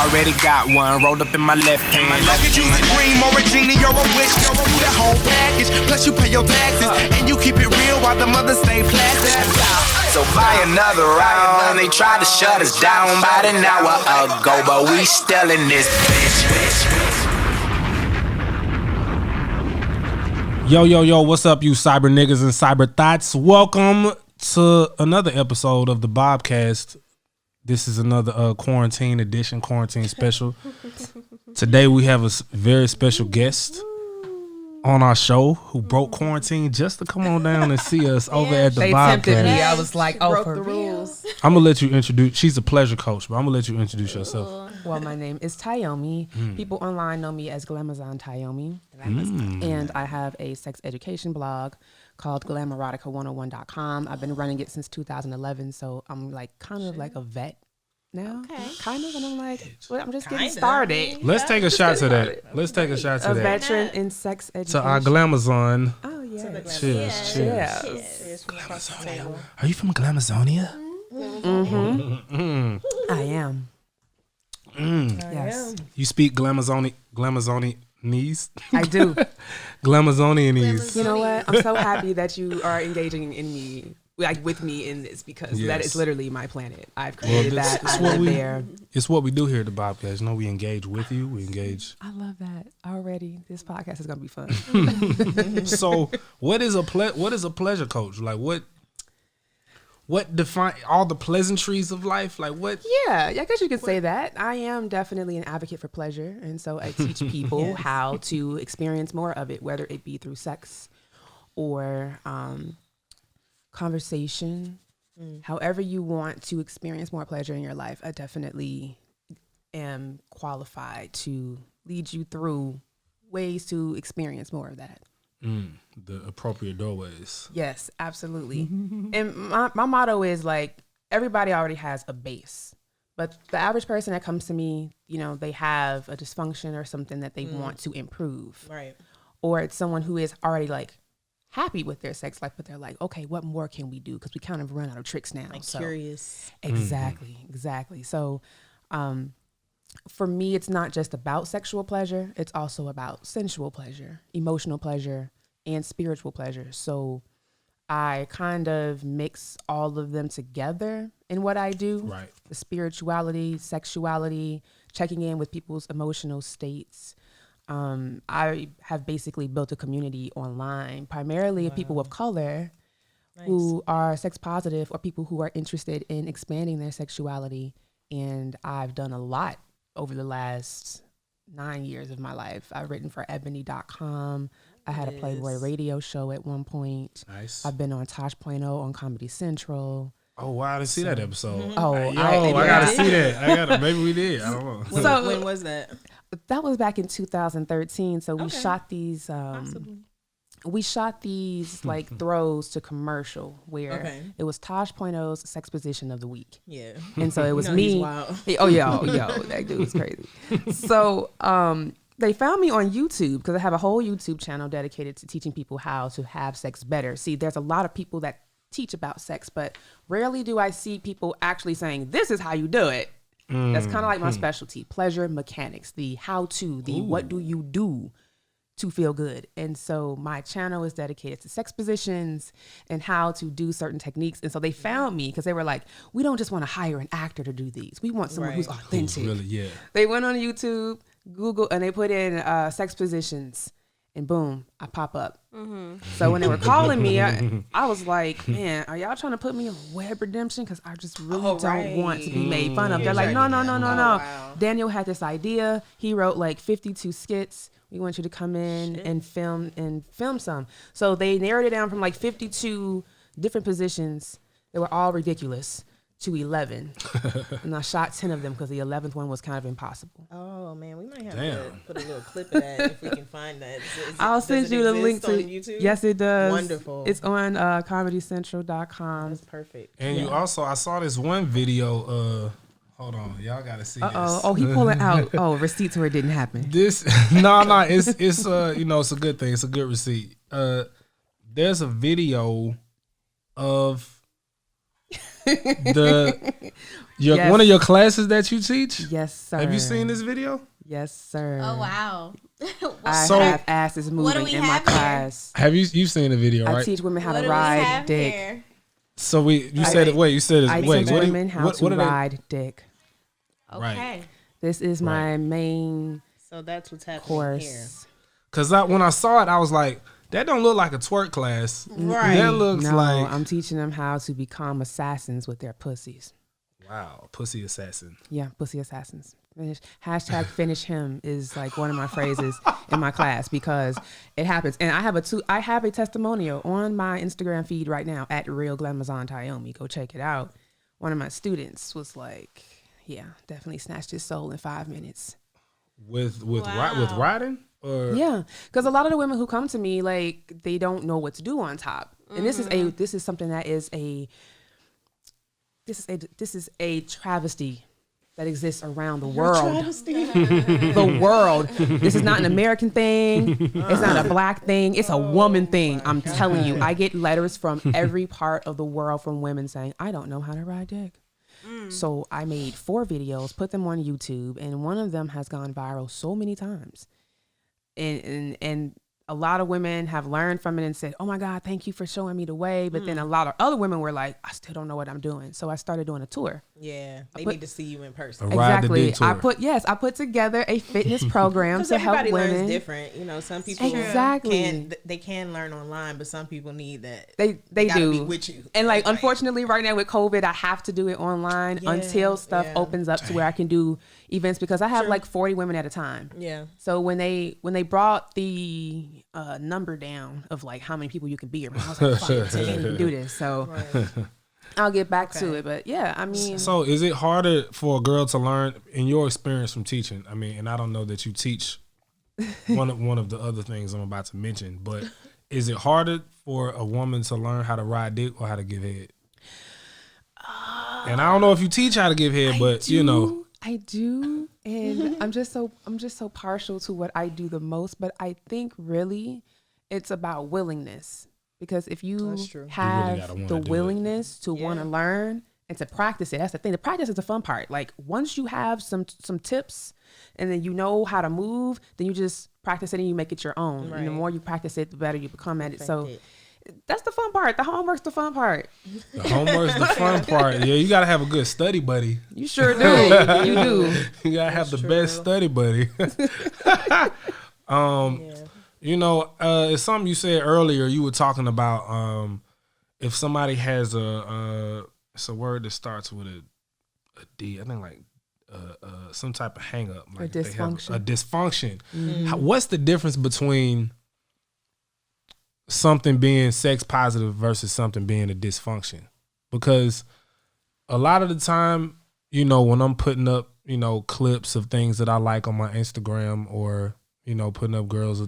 already got one rolled up in my left hand. I could use a dream or a genie or a wish. You the whole package, plus you pay your taxes, and you keep it real while the mothers stay flat. So buy another round. They tried to shut us down about an hour ago, but we still in this bitch. Yo, what's up, you cyber niggas and cyber thoughts? Welcome to another episode of the BoBCast. This is another quarantine edition, quarantine special. Today we have a very special guest on our show who broke quarantine just to come on down and see us over at the They BoBCast. tempted me. I was like, oh, broke for the real? rules. I'm gonna let you introduce. She's a pleasure coach, but I'm gonna let you introduce yourself. Well, my name is Tyomi. People online know me as Glamazon Tyomi. And I have a sex education blog called glamerotica101.com. I've been running it since 2011, so I'm like kind of like a vet now. Okay. Kind of, and I'm like, well, I'm just getting started. Let's take a shot to that. Let's take a shot to A that. veteran in sex education. To our Glamazon. Oh, yeah. Cheers. Yes. Are you from Glamazonia? I am. Yes. You speak Glamazonianese? I do. Glamazonianese. You know what? I'm so happy that you are engaging in me, like with me in this, because that is literally my planet. I've created that. I live there. It's what we do here at the BoBCast. You know, we engage with you. We engage. I love that already. This podcast is gonna be fun. So, what is a pleasure coach? Like, what define all the pleasantries of life? Like, what? Yeah, I guess you could say that. I am definitely an advocate for pleasure, and so I teach people how to experience more of it, whether it be through sex or conversation. However you want to experience more pleasure in your life, I definitely am qualified to lead you through ways to experience more of that. The appropriate doorways. Yes, absolutely. And my motto is like, everybody already has a base, but the average person that comes to me, you know, they have a dysfunction or something that they want to improve. Right. Or it's someone who is already like happy with their sex life, but they're like, okay, what more can we do? Because we kind of run out of tricks now. Like curious. Exactly. So for me, it's not just about sexual pleasure. It's also about sensual pleasure, emotional pleasure, and spiritual pleasure. So I kind of mix all of them together in what I do. Right. The spirituality, sexuality, checking in with people's emotional states. I have basically built a community online, primarily of people of color who are sex positive or people who are interested in expanding their sexuality. And I've done a lot over the last 9 years of my life. I've written for ebony.com. I had a Playboy radio show at one point. Nice. I've been on Tosh.0 on Comedy Central. Oh wow, I didn't see that episode. Oh, I gotta see that. Maybe we did. I don't know. When was that? That was back in 2013. So we shot these. We shot these like throws to commercial where it was Tosh.0's sex position of the week. Yeah. And so it was He's me. wild. Oh, yo, that dude was crazy. So they found me on YouTube because I have a whole YouTube channel dedicated to teaching people how to have sex better. See, there's a lot of people that teach about sex, but rarely do I see people actually saying, this is how you do it. That's kind of like my specialty, pleasure mechanics, the how to, the what do you do to feel good. And so my channel is dedicated to sex positions and how to do certain techniques. And so they found me because they were like, we don't just want to hire an actor to do these. We want someone who's authentic. They went on YouTube, Google, and they put in sex positions. And boom, I pop up. So when they were calling me, I was like, man, are y'all trying to put me in web redemption? Because I just really don't want to be made fun of. They're like, no. Wow. Daniel had this idea. He wrote like 52 skits. We want you to come in and film some. So they narrowed it down from like 52 different positions. They were all ridiculous. To 11. And I shot 10 of them because the 11th one was kind of impossible. Oh man, we might have to put a little clip of that if we can find that. I'll send you the link to YouTube? Yes, it does. Wonderful. It's on comedycentral.com. That's perfect. And you also, I saw this one video. Hold on, y'all gotta see this. Oh, he pulling out. Oh, receipts where it didn't happen. This no, it's it's a good thing. It's a good receipt. There's a video of Yes. One of your classes that you teach. Yes, sir. Have you seen this video? Yes, sir. Oh wow. I So- have asses What do moving we in my have here? class. Have you've seen the video, I right? teach women how What to do we ride have dick. here? So you said it. Wait, you said it. I Wait, teach what do you- women how what to are they? ride dick. Right. Okay. This is my main So that's what's happening course. here. Cause when I saw it, I was like, that don't look like a twerk class. Right. That looks No, like I'm teaching them how to become assassins with their pussies. wow, pussy assassin. Yeah, pussy assassins. Hashtag finish him is like one of my phrases in my class because it happens. And I have a testimonial on my Instagram feed right now at Real Glamazon Tyomi. Go check it out. One of my students was like, yeah, definitely snatched his soul in 5 minutes. With Wow. riding or Yeah, because a lot of the women who come to me, like, they don't know what to do on top, and this is something that is this is a travesty that exists around the world. The world. This is not an American thing. It's not a black thing. It's a woman thing. I'm telling you. I get letters from every part of the world from women saying, "I don't know how to ride dick." So I made 4 videos, put them on YouTube, and one of them has gone viral so many times. And a lot of women have learned from it and said, "Oh my God, thank you for showing me the way." But then a lot of other women were like, "I still don't know what I'm doing." So I started doing a tour. Yeah, they put- need to see you in person. A ride the Exactly. dick tour. I put together a fitness program Because to help everybody women. learns different. You know, some people Exactly. they can learn online, but some people need that. They gotta do. be with you. And like, Right. unfortunately, right now with COVID, I have to do it online until stuff opens up to where I can do events because I have like 40 women at a time. Yeah. So when they brought the number down of like how many people you can be around, I was like, fuck, I can't even do this. So I'll get back to it. But yeah, I mean, So is it harder for a girl to learn in your experience from teaching? I mean, and I don't know that you teach one of the other things I'm about to mention, but is it harder for a woman to learn how to ride dick or how to give head? And I don't know if you teach how to give head, but you know, I do, and I'm just so partial to what I do the most. But I think really, it's about willingness. Because if you That's true. have gotta wanna the do it. willingness to want to learn and to practice it, that's the thing. The practice is the fun part. Like once you have some tips and then you know how to move, then you just practice it and you make it your own. And the more you practice it, the better you become at it. So that's the fun part. The homework's the fun part. the homework's the fun part. Yeah, you gotta have a good study buddy. You sure do. You do. You gotta have the best study buddy. You know, it's something you said earlier. You were talking about if somebody has it's a word that starts with a D. I think like some type of hang up, like A if they have dysfunction. a dysfunction. What's the difference between something being sex positive versus something being a dysfunction? Because a lot of the time, you know, when I'm putting up, you know, clips of things that I like on my Instagram, or you know, putting up girls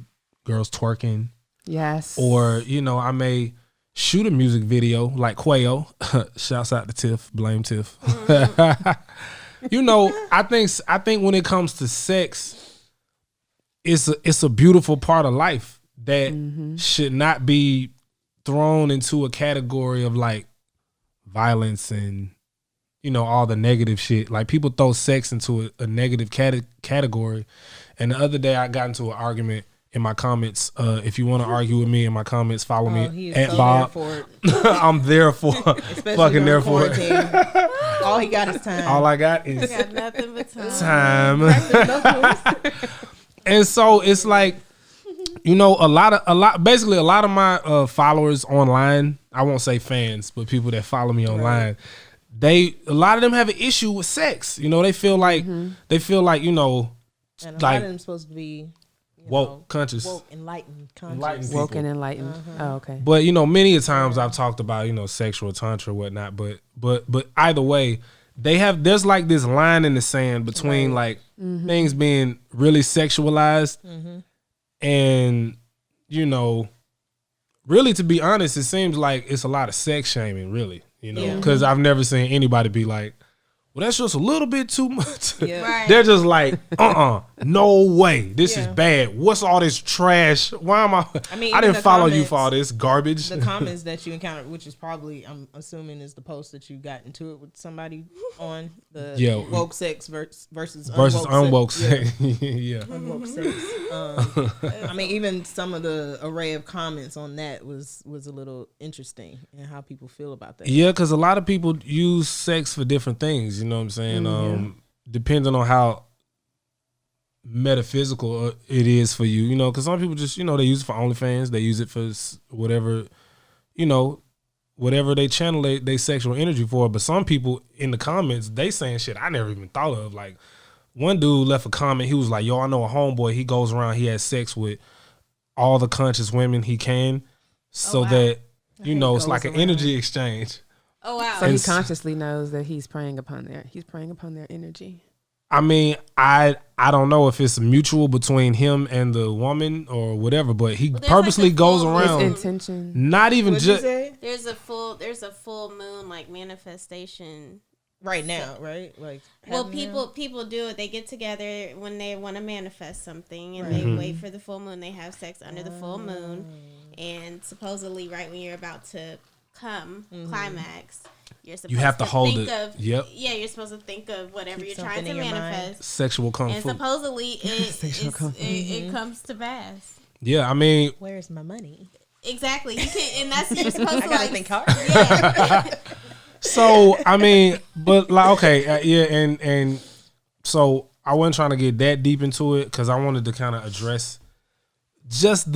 twerking, Yes. or you know, I may shoot a music video like Quayo. Shouts out to Tiff. Blame Tiff. You know, I think when it comes to sex, it's a beautiful part of life that should not be thrown into a category of like violence and, you know, all the negative shit. Like people throw sex into a negative category. And the other day I got into an argument in my comments. If you want to argue with me in my comments, follow me at Bob. I'm there for fucking there for it. All he got is time. All I got is Got nothing but time. And so it's like, you know, a lot of my followers online, I won't say fans, but people that follow me online, a lot of them have an issue with sex. You know, they feel like you know, And a like lot of them supposed to be woke, conscious, woke, enlightened, conscious. enlightened Woke people. and enlightened. Oh, okay. But you know, many a times I've talked about, you know, sexual tantra and whatnot. But either way, there's like this line in the sand between like things being really sexualized and, you know, really, to be honest, it seems like it's a lot of sex shaming, really, you know, because I've never seen anybody be like, well, that's just a little bit too much. Right. They're just like, no way, this is bad. What's all this trash? Why am I? I mean, I even didn't the follow you comments- for all this garbage. The comments that you encountered, which is probably, I'm assuming, is the post that you got into it with somebody on the woke sex versus unwoke sex. sex. Yeah. Unwoke sex. I mean, even some of the array of comments on that was a little interesting and how people feel about that. Yeah, because a lot of people use sex for different things. You know what I'm saying? Depending on how metaphysical it is for you, you know, because some people just, you know, they use it for OnlyFans, they use it for whatever, you know, whatever they channel they sexual energy for. But some people in the comments, they saying shit I never even thought of. Like, one dude left a comment, he was like, yo, I know a homeboy, he goes around, he has sex with all the conscious women he can, so that, you know, it's like an energy exchange. Oh wow! So he consciously knows that he's preying upon their energy. I mean, I don't know if it's mutual between him and the woman or whatever, but he purposely goes around. His intention. Not even just. There's a full moon like manifestation right now, right? Like, well, people do it. They get together when they want to manifest something, and they wait for the full moon. They have sex under the full moon, and supposedly, right when you're about to come climax. You're supposed You have to hold think it. Of, Yep. Yeah, you're supposed to think of whatever Keep you're trying to something in your manifest. Sexual kung And fu. supposedly it comes to pass. Yeah, I mean, where's my money? Exactly. You can, and that's you're supposed to I gotta like think hard. Yeah. so I mean, but like, okay, yeah, and so I wasn't trying to get that deep into it because I wanted to kind of address just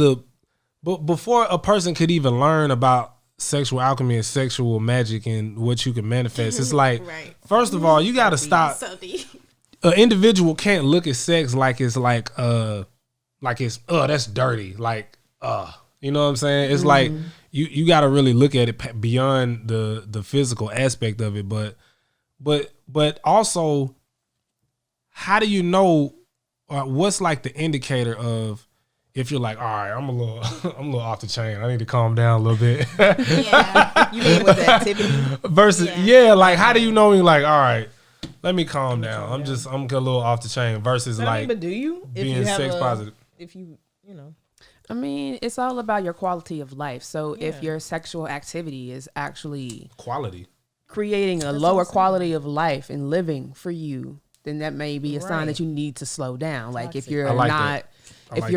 but before a person could even learn about sexual alchemy and sexual magic and what you can manifest, it's like, Right. first of all, you got to stop. So deep. An individual can't look at sex like it's that's dirty, you know what I'm saying? It's like you got to really look at it beyond the physical aspect of it, but also, how do you know, or what's like the indicator of if you're like, all right, I'm a little off the chain, I need to calm down a little bit. Yeah. You mean with that Tiffany? Versus, like, how do you know when you're like, all right, let me calm down. I'm a little off the chain. Versus, like, but do you? If being you have sex positive. If you know. I mean, it's all about your quality of life. So if your sexual activity is actually Quality. creating a lower quality of life and living for you, then that may be a sign that you need to slow down. Like if you're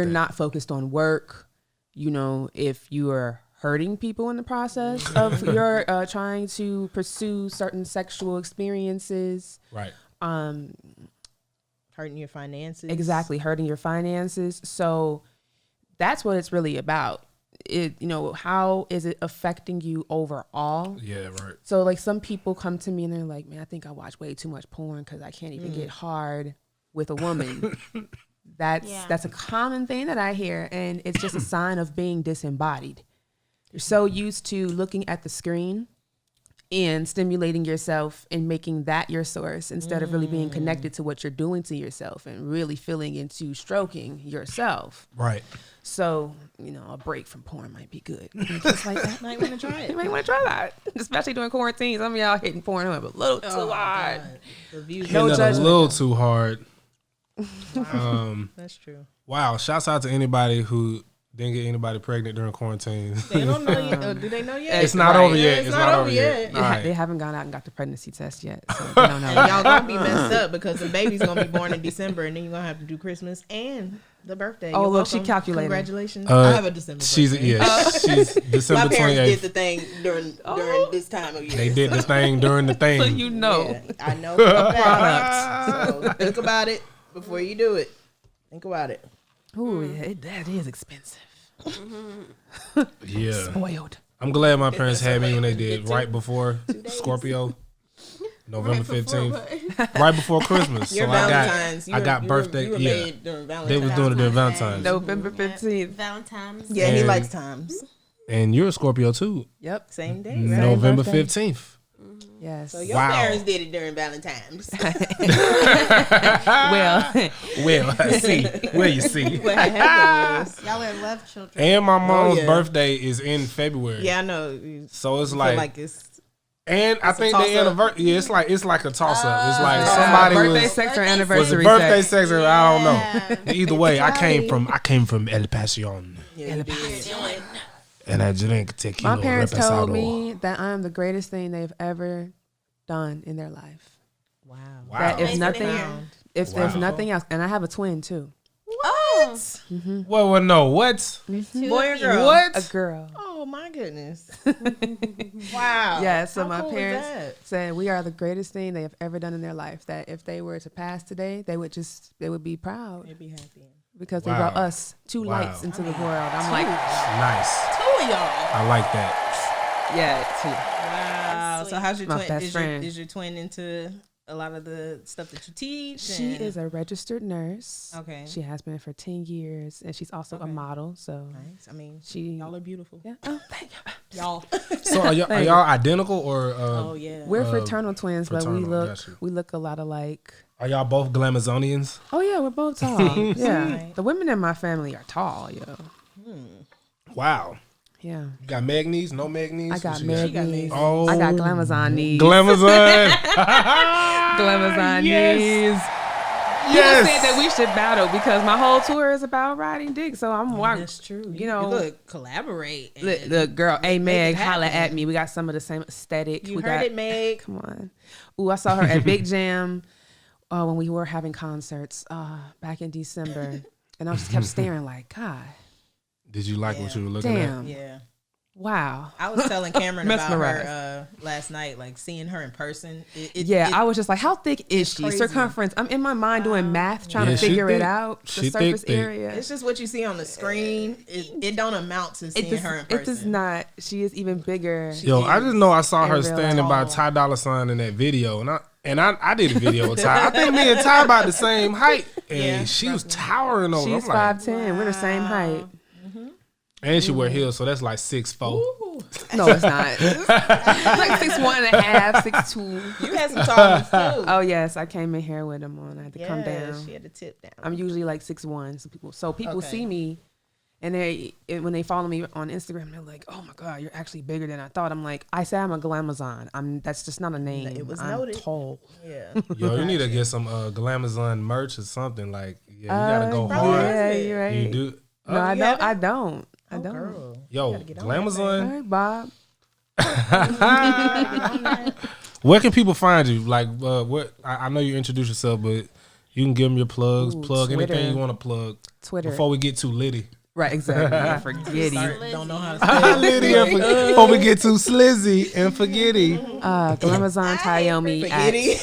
not focused on work, you know, if you are hurting people in the process of your trying to pursue certain sexual experiences. Right. Hurting your finances. Exactly, hurting your finances. So that's what it's really about. It, you know, how is it affecting you overall? Yeah, right. So like some people come to me and they're like, man, I think I watch way too much porn because I can't even get hard with a woman. That's a common thing that I hear, and it's just a sign of being disembodied. You're so used to looking at the screen and stimulating yourself and making that your source instead of really being connected to what you're doing to yourself and really feeling into stroking yourself. Right. So, you know, a break from porn might be good. Just like that. Might want to try it. You might want to try that, especially during quarantine. Some of y'all hitting porn a little too hard. The views. No Hitting it judgment. a little too hard. That's true. Wow. Shouts out to anybody who didn't get anybody pregnant during quarantine. They don't know yet. Do they know yet? It's not over yet. It's not over yet. All They right. haven't gone out and got the pregnancy test yet. So they don't know. And y'all gonna be messed up because the baby's gonna be born in December, and then you're gonna have to do Christmas and the birthday. Oh, You're look, she welcome. calculated. Congratulations. I have a December birthday. She's December My parents 28th. did the thing during this time of year. They did the thing during the thing. So you know. Yeah, I know for a fact. So think about it before you do it. Think about it. Ooh, that is expensive. Yeah. Spoiled. I'm glad my parents had me when they did, right before Scorpio, November 15th, right before Christmas. Your So Valentine's. I got birthday. You were Yeah, made during Valentine's. they was doing it during Valentine's. November 15th. Valentine's. Yeah, he And- likes times. And you're a Scorpio too. Yep. Same day, right? November birthday. 15th. Yes. So your Wow. parents did it during Valentine's. Well, Well, I see. Well, you see. What happened was, Y'all are love children. And my mom's yeah. birthday is in February. yeah, I know. You So it's feel like, like it's And I think the anniversary, it's like a toss up. It's like Yeah. somebody Birthday was sex or was it anniversary birthday sex? sex or I don't know. Either way, I came from El Pasión, and I drink tequila. My parents told reposado. me that I am the greatest thing they've ever done in their life. Wow. That if Nice nothing, to hear. if there's nothing else, and I have a twin too, Oh, Well, no, what? Boy or girl? What? a girl. Oh my goodness. Wow. Yeah, so How my cool is parents that? said we are the greatest thing they have ever done in their life. That if they were to pass today, they would be proud They'd be happy. because they Wow. brought us two lights into the world. I'm like, Nice. Two of y'all. I like that. yeah, Wow. So how's your My twin? best friend. Is your twin into a lot of the stuff that you teach? she and- is a registered nurse. Okay. She has been for 10 years, and she's also a model. So Nice. I mean, she, y'all are beautiful. yeah. Oh, thank you. Y'all. So are y'all identical or? Oh yeah. We're fraternal twins, but fraternal, got you. we look a lot alike. Are y'all both Glamazonians? Oh yeah, we're both tall. Yeah, the women in my family are tall, yo. Wow. Yeah, You got mag knees? No mag knees? I got What you Meg got knees. Meg Oh, I got Glamazon knees. Glamazon. Glamazon Yes. knees. Yes. People said that we should battle because my whole tour is about riding dick. So I'm That's true. You know, look, collaborate. And look, girl. Hey, Meg, it holla happen. at me. We got some of the same aesthetic. You we heard got, it, Meg. Come on. Ooh, I saw her at Big Jam when we were having concerts back in December, and I just kept staring like, God, Did you like what you were looking at? damn, Yeah. wow. I was telling Cameron about Mesmerized. her last night, like seeing her in person. I was just like, how thick is she? crazy. Circumference. I'm in my mind doing math, trying Yeah, to she figure it thick. out. She The surface thick. area. It's just what you see on the screen. It don't amount to seeing her in It person. does not. She is even bigger. Yo, I just know I saw her In real standing by life. Ty Dolla $ign in that video, and I did a video with Ty. I think me and Ty about the same height, and Yeah, she was towering over. She's I'm like, 5'10". We're the same height. and she wear heels, so that's like 6'4". No, it's not. It's like 6'1.5", 6'2". You had some tall ones too. Oh yes, I came in here with them on. I had to come down. She had to tip down. I'm usually like 6'1". So people Okay. see me, and when they follow me on Instagram, they're like, "Oh my God, you're actually bigger than I thought." I'm like, I say I'm a Glamazon. That's just not a name. It was I'm noted. tall. Yeah. Yo, you need to get some Glamazon merch or something. Like, yeah, you gotta go probably hard. has Yeah, it. you're right. You do. No, I you don't. have it? I don't. I don't. Girl. Yo, get on that All Glamazon. right, Bob. Where can people find you? Like, what? I know you introduce yourself, but you can give them your plugs. Ooh, Plug Twitter. anything you want to plug. Twitter. Before we get too litty. Right, exactly. I forget it. Don't know how to spell Liddy and before we get too slizzy and forgetty. Glamazon Tyomi spaghetti.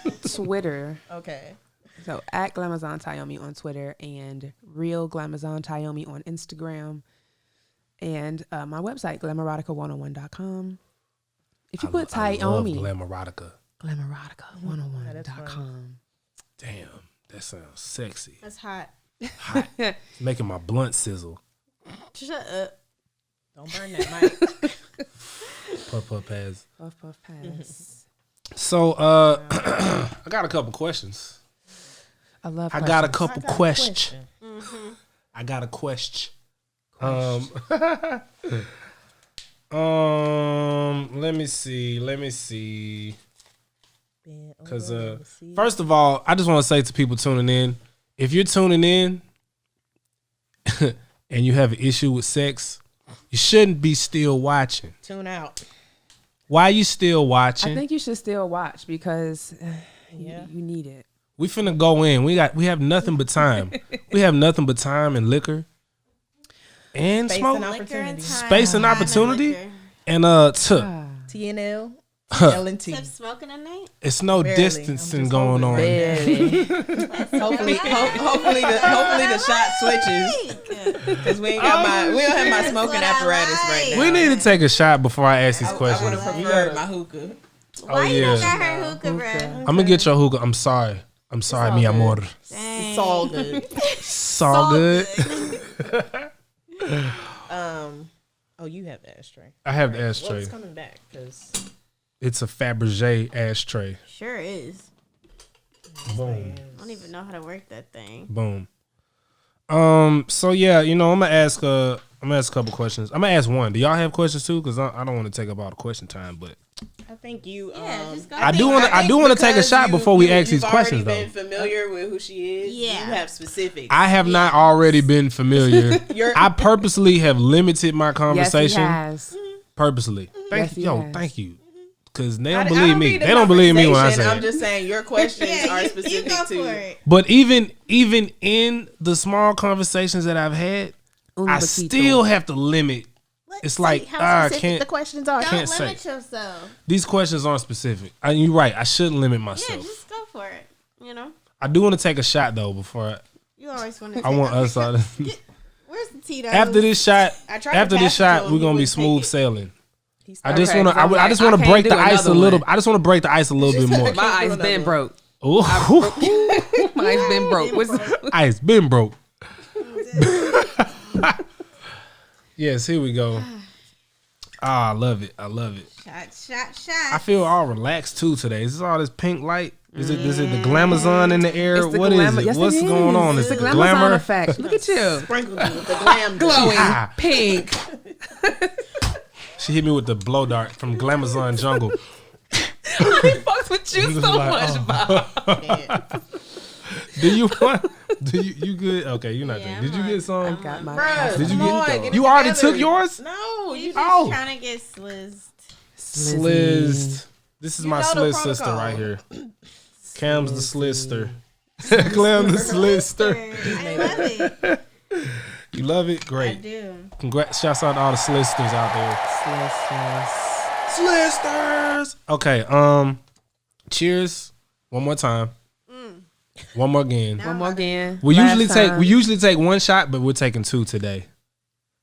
at Twitter. Okay. So at Glamazon Tyomi on Twitter and Real Glamazon Tyomi on Instagram. And my website, glamorerotica101.com. If you put I love Tyomi, Glamorerotica. glamorerotica101.com. Damn, that sounds sexy. that's hot. Hot. It's making my blunt sizzle. Shut up. Don't burn that mic. Puff puff pads. Puff puff pass. So I got a couple questions. I love I got a questions. couple questions. I got a question. Let me see. Because first of all, I just want to say to people tuning in, if you're tuning in and you have an issue with sex, you shouldn't be still watching. Tune out. Why you still watching? I think you should still watch because Yeah. you need it. We finna go in. We have nothing but time. We have nothing but time and liquor and Space smoke and Liquor and opportunity. time. Space and Time opportunity? liquor. and TNL. LNT. Tiff smoking at night? it's no Barely. distancing I'm just going on. Barely. Hopefully the shot switches because we don't have my smoking apparatus right now. We need to take a shot before I ask these I would questions. have preferred my hookah. Why you yeah. don't got her hookah, bruh? I'm gonna get your hookah. I'm sorry, all mi good. amor. It's all good. It's all good. Oh, you have the ashtray. I have the Well, ashtray. it's coming back because It's a Fabergé ashtray. Sure is. Boom, I don't even know how to work that thing. boom. So yeah, I'm gonna ask a couple questions. I'm gonna ask one. Do y'all have questions too? Because I don't want to take up all the question time, but I think you. Just go. I do want to take a shot before we ask these questions, though. You've already been familiar with who she is. Yeah. You have specifics. I have not already been familiar. I purposely have limited my conversation. Yes, he has. Purposely. Yes, he has. Thank you. Because they don't believe me. They don't believe me when I say I'm it. just saying your questions are specific to. But even in the small conversations that I've had, I still have to limit. It's like I can't. The questions are. Can't Don't limit say. yourself. These questions aren't specific. You're right. I shouldn't limit myself. Yeah, just go for it. You know, I do want to take a shot though before you always want to. I want us. Where's the Tito? After this shot, we're gonna be smooth sailing. I just want to. I just want to break the ice a little. I just want to break the ice a little bit more. My ice been broke. Ooh. My ice been broke. Ice been broke. Yes, here we go. I love it. Shot. I feel all relaxed too today. Is this all this pink light? Is it the glamazon in the air? What is it? Yes, What's going on? It's the the glamour effect. Look at you. Sprinkled with the glam. Glowing pink. She hit me with the blow dart from Glamazon Jungle. He fucks with you so much, Bob. Do you want? You good? Okay, you're not drinking. Did you get some? I got my Bruh, Did you come get? on, get it You already together. took yours? No, You you just trying to get slizzed. Slizzed. This is my know the sliz sister protocol. right here. Cam's the slister. Clam the slister. I love it. You love it? I Great. do. Congrats. Shouts out to all the slisters out there. Slisters. Okay. Cheers. One more time. One more again. One more again. We Last usually time. take one shot, but we're taking two today.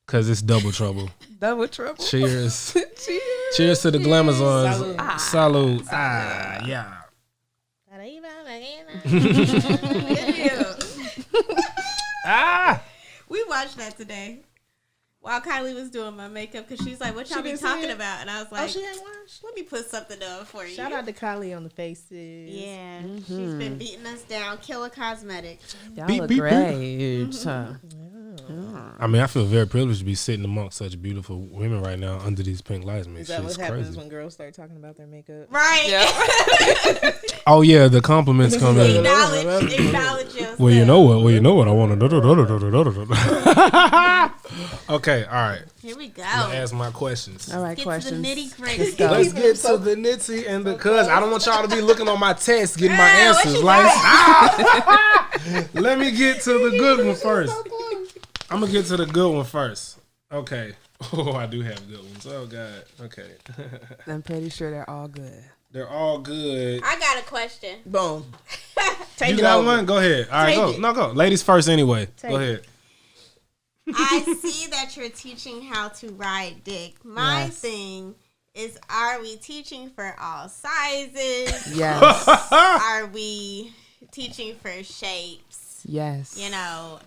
Cause it's double trouble. Double trouble. Cheers. Cheers. Cheers to the Glamazons. Salud. Salud. Yeah. We watched that today while Kylie was doing my makeup because she's like, "What y'all be talking about?" And I was like, she ain't watched. "Let me put something up for you." Shout out to Kylie on the faces. Yeah, she's been beating us down. Killer Cosmetics. Y'all Beep, look beep, great. I mean, I feel very privileged to be sitting amongst such beautiful women right now under these pink lights, man. Is that Shit's what happens crazy. when girls start talking about their makeup? Right. Oh yeah, the compliments come in. Acknowledge yourself. Well, you know what I want to. Okay, all right. Here we go. I'm gonna ask my questions. All right, Get questions. to the nitty gritty. Let's get to the nitty and the cuz. I don't want y'all to be looking on my test, getting my Yeah, what answers. you Like, let me get to the good one first. I'm gonna get to the good one first. Okay. Oh, I do have good ones. Oh God. Okay. I'm pretty sure they're all good. They're all good. I got a question. Boom. You got one? Go ahead. All right, go. No, go. Ladies first anyway. Go ahead. I see that you're teaching how to ride dick. My Yes. thing is, are we teaching for all sizes? Yes. Are we teaching for shapes? Yes. You know,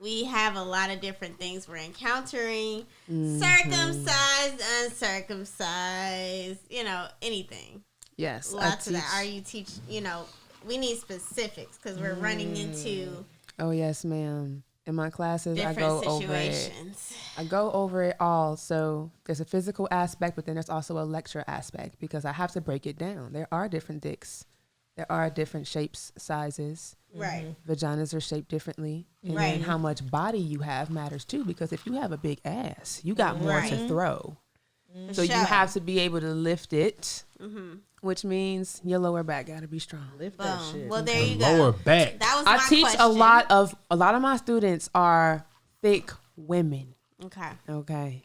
we have a lot of different things we're encountering. Circumcised, uncircumcised, you know, anything. Yes. Lots of that. Are you teach? You know, we need specifics because we're running into Oh yes, ma'am. In my classes, I different go over it. situations. I go over it all. So there's a physical aspect, but then there's also a lecture aspect because I have to break it down. There are different dicks. There are different shapes, sizes. Right. Vaginas are shaped differently. And Right. then how much body you have matters too, because if you have a big ass, you got more to throw. So you Sure. have to be able to lift it, which means your lower back got to be strong. Lift that Boom. shit. Well, there you Lower go. back. That was my I teach question. a lot of my students are thick women. Okay. Okay.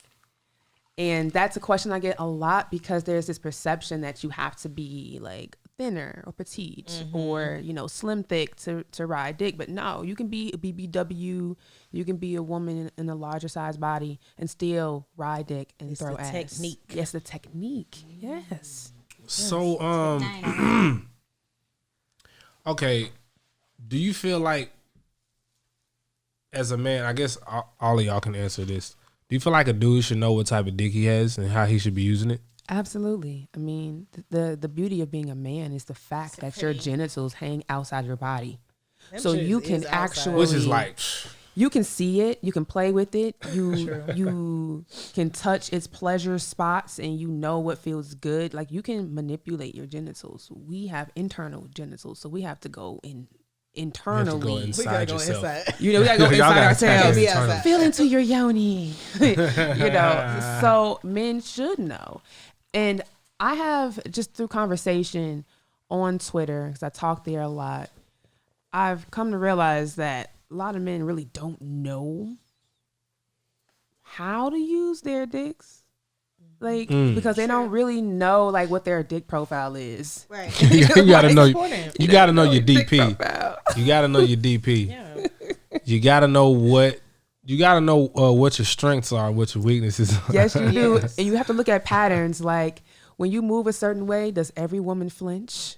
And that's a question I get a lot because there's this perception that you have to be like thinner or petite or, you know, slim thick to ride dick. But no, you can be a BBW, you can be a woman in a larger size body and still ride dick and throw the ass. technique. Yes, the technique. Yes. So okay. Do you feel like as a man, I guess all of y'all can answer this. Do you feel like a dude should know what type of dick he has and how he should be using it? Absolutely. I mean, the beauty of being a man is the fact that your genitals hang outside your body. So you can actually, Which is like, you can see it, you can play with it, you can touch its pleasure spots, and you know what feels good. Like, you can manipulate your genitals. We have internal genitals, so we have to go internally. Go inside yourself. You know, we gotta go inside ourselves. Yeah. Feel into your yoni. You know, so men should know. And I have, just through conversation on Twitter, because I talk there a lot, I've come to realize that a lot of men really don't know how to use their dicks. Like, because they don't really know like what their dick profile is. Right. you gotta know. You gotta know your Dick DP. profile. You gotta know your DP. Yeah. You gotta know what. You gotta know what your strengths are, what your weaknesses are. Yes, you do. And you have to look at patterns. Like, when you move a certain way, does every woman flinch?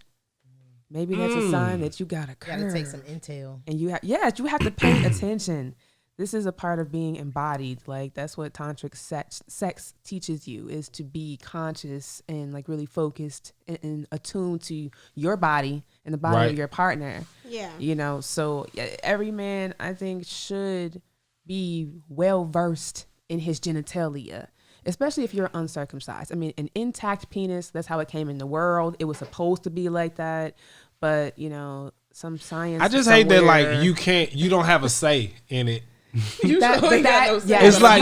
Maybe that's a sign that you got a curve. Gotta take some intel. And you have to pay attention. This is a part of being embodied. Like, that's what tantric sex teaches you, is to be conscious and like really focused and attuned to your body and the body of your partner. Yeah. You know, so every man, I think, should be well versed in his genitalia, especially if you're uncircumcised. I mean, an intact penis, that's how it came in the world. It was supposed to be like that, but you know, some science. I just hate that like you don't have a say in it. It's like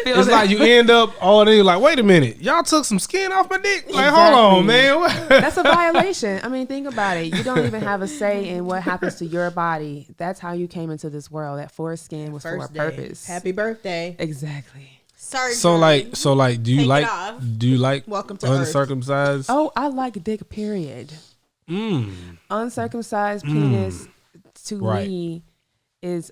it's like you end up all day like, wait a minute, y'all took some skin off my dick. Like, hold on, man. That's a violation. I mean, think about it. You don't even have a say in what happens to your body. That's how you came into this world. That foreskin was for a purpose. Happy birthday. Exactly. Surgery. So like, do you like Welcome to uncircumcised? Oh, I like dick. Period. Uncircumcised penis to me is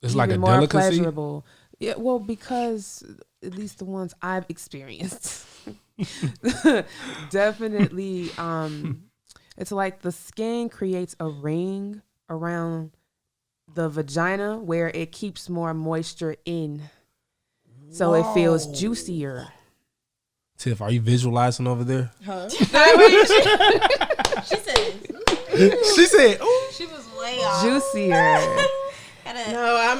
it's even like a more delicacy. pleasurable. Yeah, well, because at least the ones I've experienced, definitely, it's like the skin creates a ring around the vagina where it keeps more moisture in, so it feels juicier. Tiff, are you visualizing over there? Huh? She said. She said, "Ooh." She was way off. Juicier. No,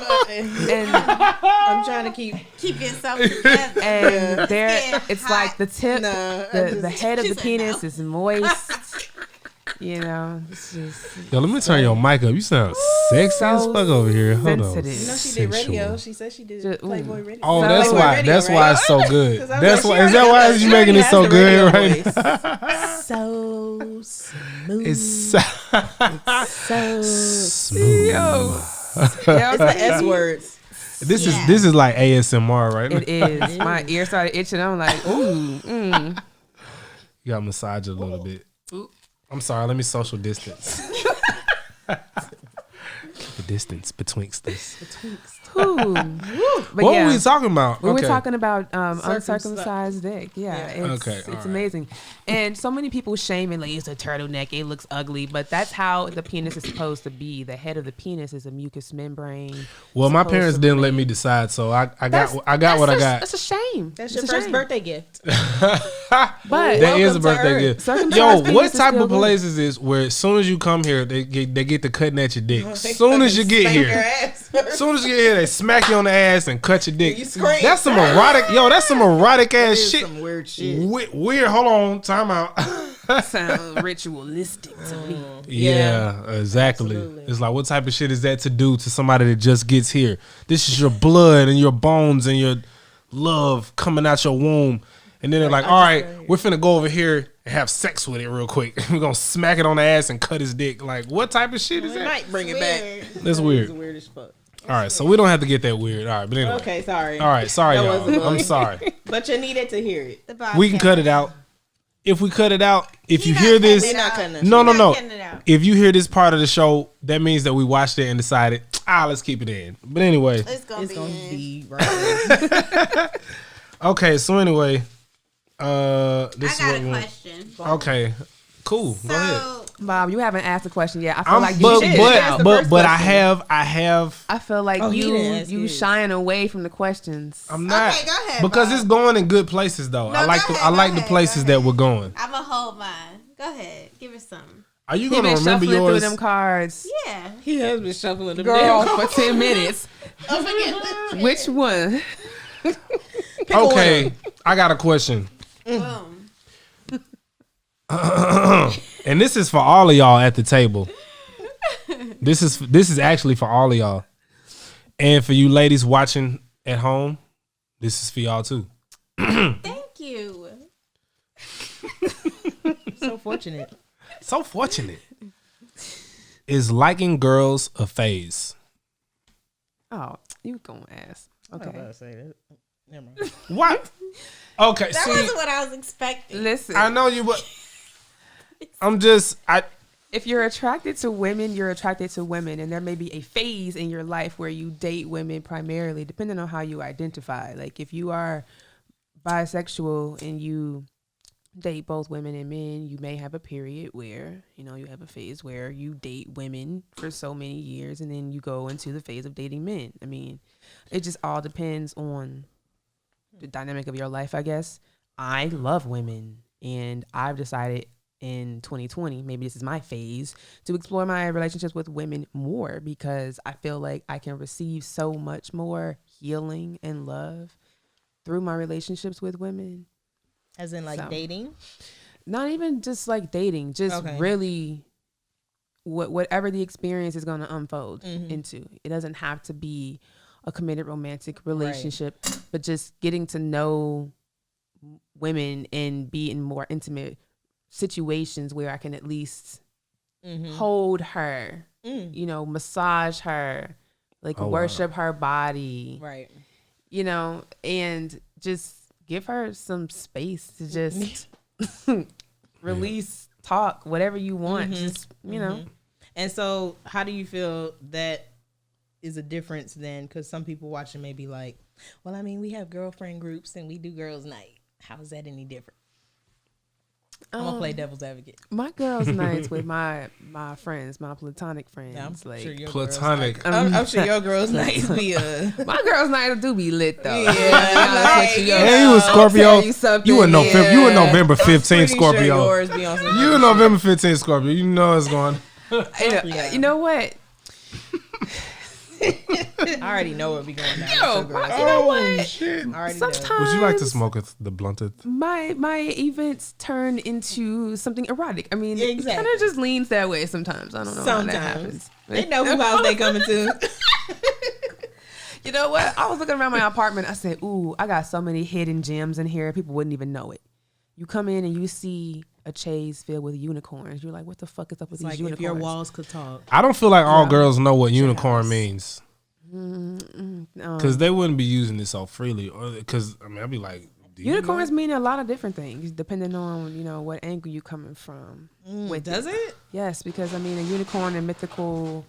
I'm trying to keep yourself together. And Skin it's hot. like the tip, the head of She the said penis no. is moist. You know, it's just Yo, let me turn your mic up. You sound sexy as fuck over here. Hold on. sensitive. You know, she did radio. Sensual. She said she did Just- Playboy radio. Oh, So- that's Playboy why. radio, That's right? why it's so good. 'Cause I was That's like, why. Is that why you making it so good right now? So smooth. It's so So smooth. It's the S words. This is like ASMR, right? it is. My ear started itching. I'm like, ooh, You got to massage it a little bit. I'm sorry. Let me social distance. The distance betwixt us. ooh. But What yeah, were we talking about? we were Okay. talking about uncircumcised dick. Yeah, Okay, it's alright. amazing. And so many people shame it, like, it's a turtleneck, it looks ugly, but that's how the penis is supposed to be. The head of the penis is a mucous membrane. Well, my supposed parents to didn't let remain- me decide, so I got That's what I got. That's a shame. That's It's your a first shame. birthday gift. But That is a Welcome to birthday Earth. gift. Circumcised Yo, penis what is type still of good. places is where as soon as you come here, they get to cutting at your dick. As soon as you get Spank your here, ass as first. soon as you get here, they smack you on the ass and cut your dick. You scream. That's some erotic. Yo, that's some erotic ass That is shit. some weird shit. Weird. Hold on. Time out. Sounds ritualistic to me. Yeah, exactly. Absolutely. It's like, what type of shit is that to do to somebody that just gets here? This is your blood and your bones and your love coming out your womb. And then they're like, all right, we're finna go over here and have sex with it real quick. We're gonna smack it on the ass and cut his dick. Like, what type of shit is We that? might bring it back. That's weird. It's weird as fuck. All right, so we don't have to get that weird. All right, but anyway. Okay, sorry. All right, sorry, That y'all. wasn't I'm funny. sorry. But you needed to hear it. The Bobcat. We can cut it out. If we cut it out, if you You're hear not this, cutting it out. cutting it. no. Not cutting it out. If you hear this part of the show, that means that we watched it and decided, let's keep it in. But anyway, It's gonna be. right. okay. So anyway, this I is got what a we want. question. Okay, cool. Go ahead. So Bob, you haven't asked a question yet. I feel I'm, like you but should. That's the but first but I question. have. I feel like Oh, he didn't ask you his. shying away from the questions. I'm not. Okay, go ahead, because Bob. it's going in good places though. No, I like go the ahead, I like go the ahead, places go that ahead. we're going. I'm gonna hold mine. Go ahead, give us some. Are you He gonna been remember shuffling through yours? them cards. Yeah. He has been shuffling them Girl, down. for 10 minutes. Which one? Okay, I got a question. Boom. And this is for all of y'all at the table. This is actually for all of y'all. And for you ladies watching at home, this is for y'all too. Thank you. So fortunate. So fortunate. Is liking girls a phase? Oh, you gonna ask. I was about Okay. to say that. Never mind. What? Okay, That see, wasn't what I was expecting. Listen, I know you, but if you're attracted to women, you're attracted to women. And there may be a phase in your life where you date women primarily, depending on how you identify. Like if you are bisexual and you date both women and men, you may have a period where, you know, you have a phase where you date women for so many years and then you go into the phase of dating men. I mean, it just all depends on the dynamic of your life, I guess. I love women and I've decided in 2020, maybe this is my phase, to explore my relationships with women more because I feel like I can receive so much more healing and love through my relationships with women. As in, like, So, dating? Not even just like dating, just Okay. really whatever the experience is going to unfold into. It doesn't have to be a committed romantic relationship, but just getting to know women and be in more intimate situations where I can at least hold her, you know, massage her, like worship her body, Right. you know, and just give her some space to just release, talk, whatever you want, just, you know. And so how do you feel that is a difference then? Because some people watching may be like, well, I mean, we have girlfriend groups and we do girls' night. How is that any different? I'm going to play devil's advocate. My girls' nights with my friends, my platonic friends, Yeah, I'm like sure your platonic. I'm sure your girls' nights be my girls' nights do be lit though. like, And you a Scorpio. tell you something, You a November. yeah. You a November 15th Pretty sure Scorpio. yours be on some You a November 15th Scorpio. You know it's going. You know what? I already know what be going down. Yo, with your girls. you know what? Shit. I already know. Sometimes Would you like to smoke the blunted? my events turn into something erotic. I mean, it Exactly. kind of just leans that way sometimes. I don't know how that happens. They know who house they coming to. You know what? I was looking around my apartment. I said, ooh, I got so many hidden gems in here. People wouldn't even know it. You come in and you see a chaise filled with unicorns. You're like, what the fuck is up with these Like unicorns? if your walls could talk. I don't feel like all girls know what unicorn means. No. Because they wouldn't be using this so freely. Or because, I mean, I'd be like, do you Unicorns know? mean a lot of different things depending on, you know, what angle you coming from. Does it? Yes, because I mean a unicorn and mythical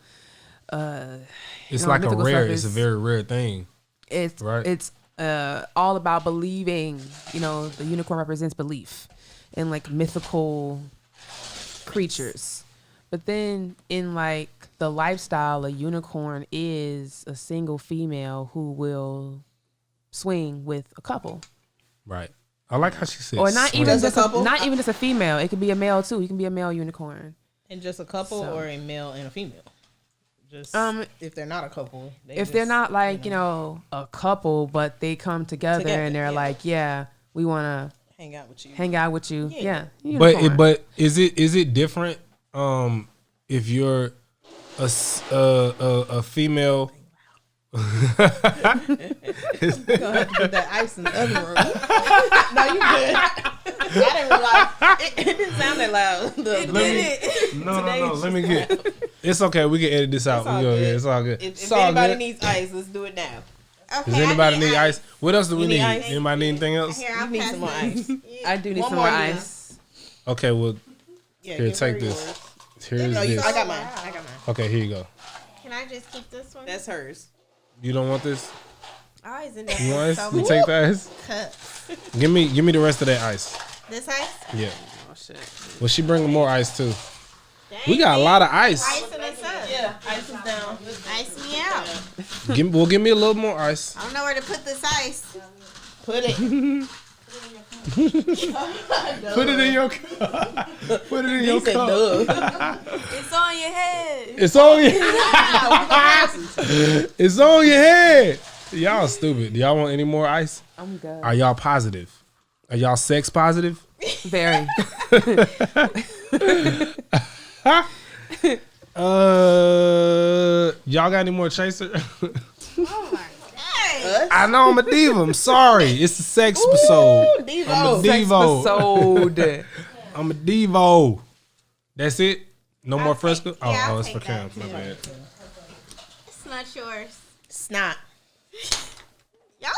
It's know, like a mythical rare, stuff it's a is- very rare thing. it's Right. it's all about believing, you know, the unicorn represents belief in like mythical creatures. But then in like the lifestyle, a unicorn is a single female who will swing with a couple. Right. I like how she said Or not swing. even Just a just couple? not even just a female. It could be a male too. You can be a male unicorn. And just a couple So. or a male and a female? Just if they're not a couple. If they're not like, you know, a couple, but they come together and they're yeah. like, yeah, we want to hang out with you. hang out with you. Yeah. But is it different if you're a female? You're gonna have to put that ice in the other room. No, you good. I didn't realize it didn't sound that loud. No. Let me get. It's okay. We can edit this out. It's all We go, good. yeah, it's all good. If It's all anybody good. needs ice, let's do it now. Okay, Does anybody need ice? ice? What else do we You need need? ice? Anybody need anything else? Here, I'll You need pass some more this. ice. I do need One some more more here. ice. Okay, well, Yeah, here, give take her this. yours. Here's No, this. I got mine. I got mine. Okay, here you go. Can I just keep this one? That's hers. You don't want this? I always end up You with want so ice? You many take the ice? cups. Give me the rest of that ice. This ice? Yeah. Oh shit. Well, she bringing more ice too. Dang, We got a lot of ice. Ice in us up. Yeah, ice is down. Ice me out. Give me a little more ice. I don't know where to put this ice. Put it. Put it in your cup. Put it in your cup. It's on your head. It's on your It's on your head. Y'all stupid. Do y'all want any more ice? I'm good. Are y'all positive? Are y'all sex positive? Very. Y'all got any more chaser? Oh my god. I know I'm a diva. I'm sorry. It's a sex episode. I'm a Devo. Episode. I'm a Devo. That's it? No more fresco? yeah, I'll it's for take that Cam. My too. bad. It's not yours. Snot. Y'all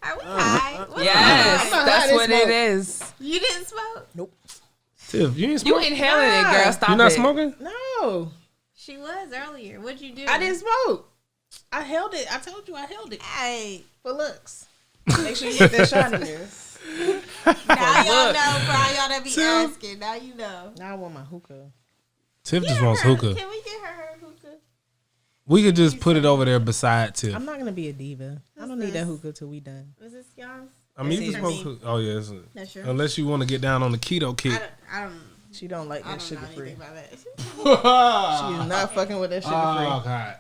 are we high? What's Yes, going on? that's what smoke. it is. You didn't smoke? Tiff, you ain't You smoking? inhaling it, girl. Stop You not it. smoking? No, She was earlier. What'd you do? I didn't smoke. I held it. I told you I held it Hey, for looks. Make sure you get that shot in there. now y'all know for all y'all that be Tiff. asking. Now you know. Now I want my hookah. Tiff Get just her wants her- hookah. Can we get her hookah? We could just put it over there beside Tiff. I'm not gonna be a diva. I don't need that hookah till we done. Was this y'all's? I mean, you That's can it. smoke. Oh yeah, That's yours. unless you want to get down on the keto kick. I don't She don't like I that don't sugar know free. anything about that. She is not fucking with that sugar free. Oh God,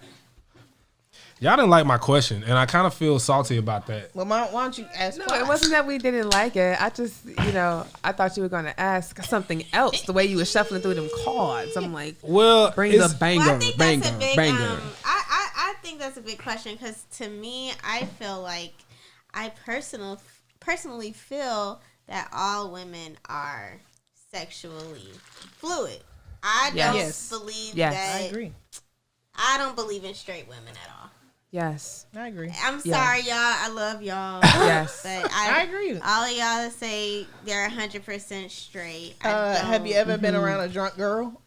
y'all didn't like my question, and I kind of feel salty about that. Well, why don't you ask? No, why? it wasn't that we didn't like it. I just, I thought you were going to ask something else. The way you were shuffling through them cards. I'm like, Well, bring it's- the banger, Well, I think banger, that's a big. banger. I think that's a big question because to me, I feel like I personally feel that all women are sexually fluid. I don't Yes. believe Yes. that. I agree. I don't believe in straight women at all. Yes. I agree. I'm Yeah. sorry, y'all. I love y'all. Yes. But I agree. All of y'all that say they're 100% straight. I don't. Have you ever been around a drunk girl?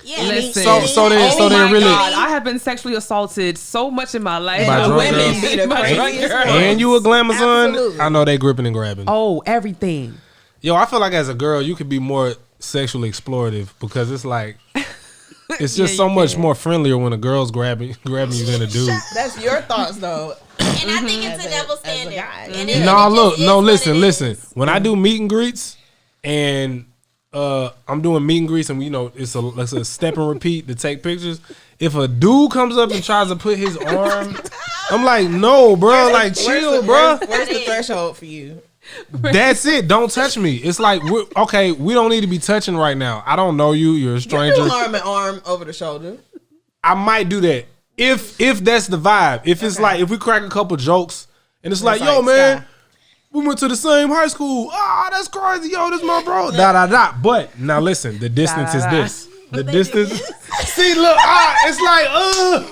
Yeah. Listen. So they my really God, I have been sexually assaulted so much in my life. By drunk women girls. be the By drunk craziest girls. ones. and you a glamazon. Absolutely. I know they gripping and grabbing. Oh, everything. Yo, I feel like as a girl, you could be more sexually explorative because it's like it's just Yeah, so you much can. more friendlier when a girl's grabbing you than a dude. That's your thoughts, though. And I think it's As a a- double as a standard. guy. And it No, just look, is no, what listen, it listen. is. When I do meet and greets and I'm doing meet and greets and it's a step and repeat to take pictures. If a dude comes up and tries to put his arm, I'm like, no, bro, like chill, bro. Where's the threshold for you? That's it. Don't touch me. It's like, we don't need to be touching right now. I don't know you. You're a You stranger. do arm and arm over the shoulder. I might do that if that's the vibe. If it's like if we crack a couple jokes and it's like, yo, like, man, stop. we went to the same high school. Ah, that's crazy. Yo, this my bro. Da da da. But now listen, the distance is this. The distance. See, look, it's like,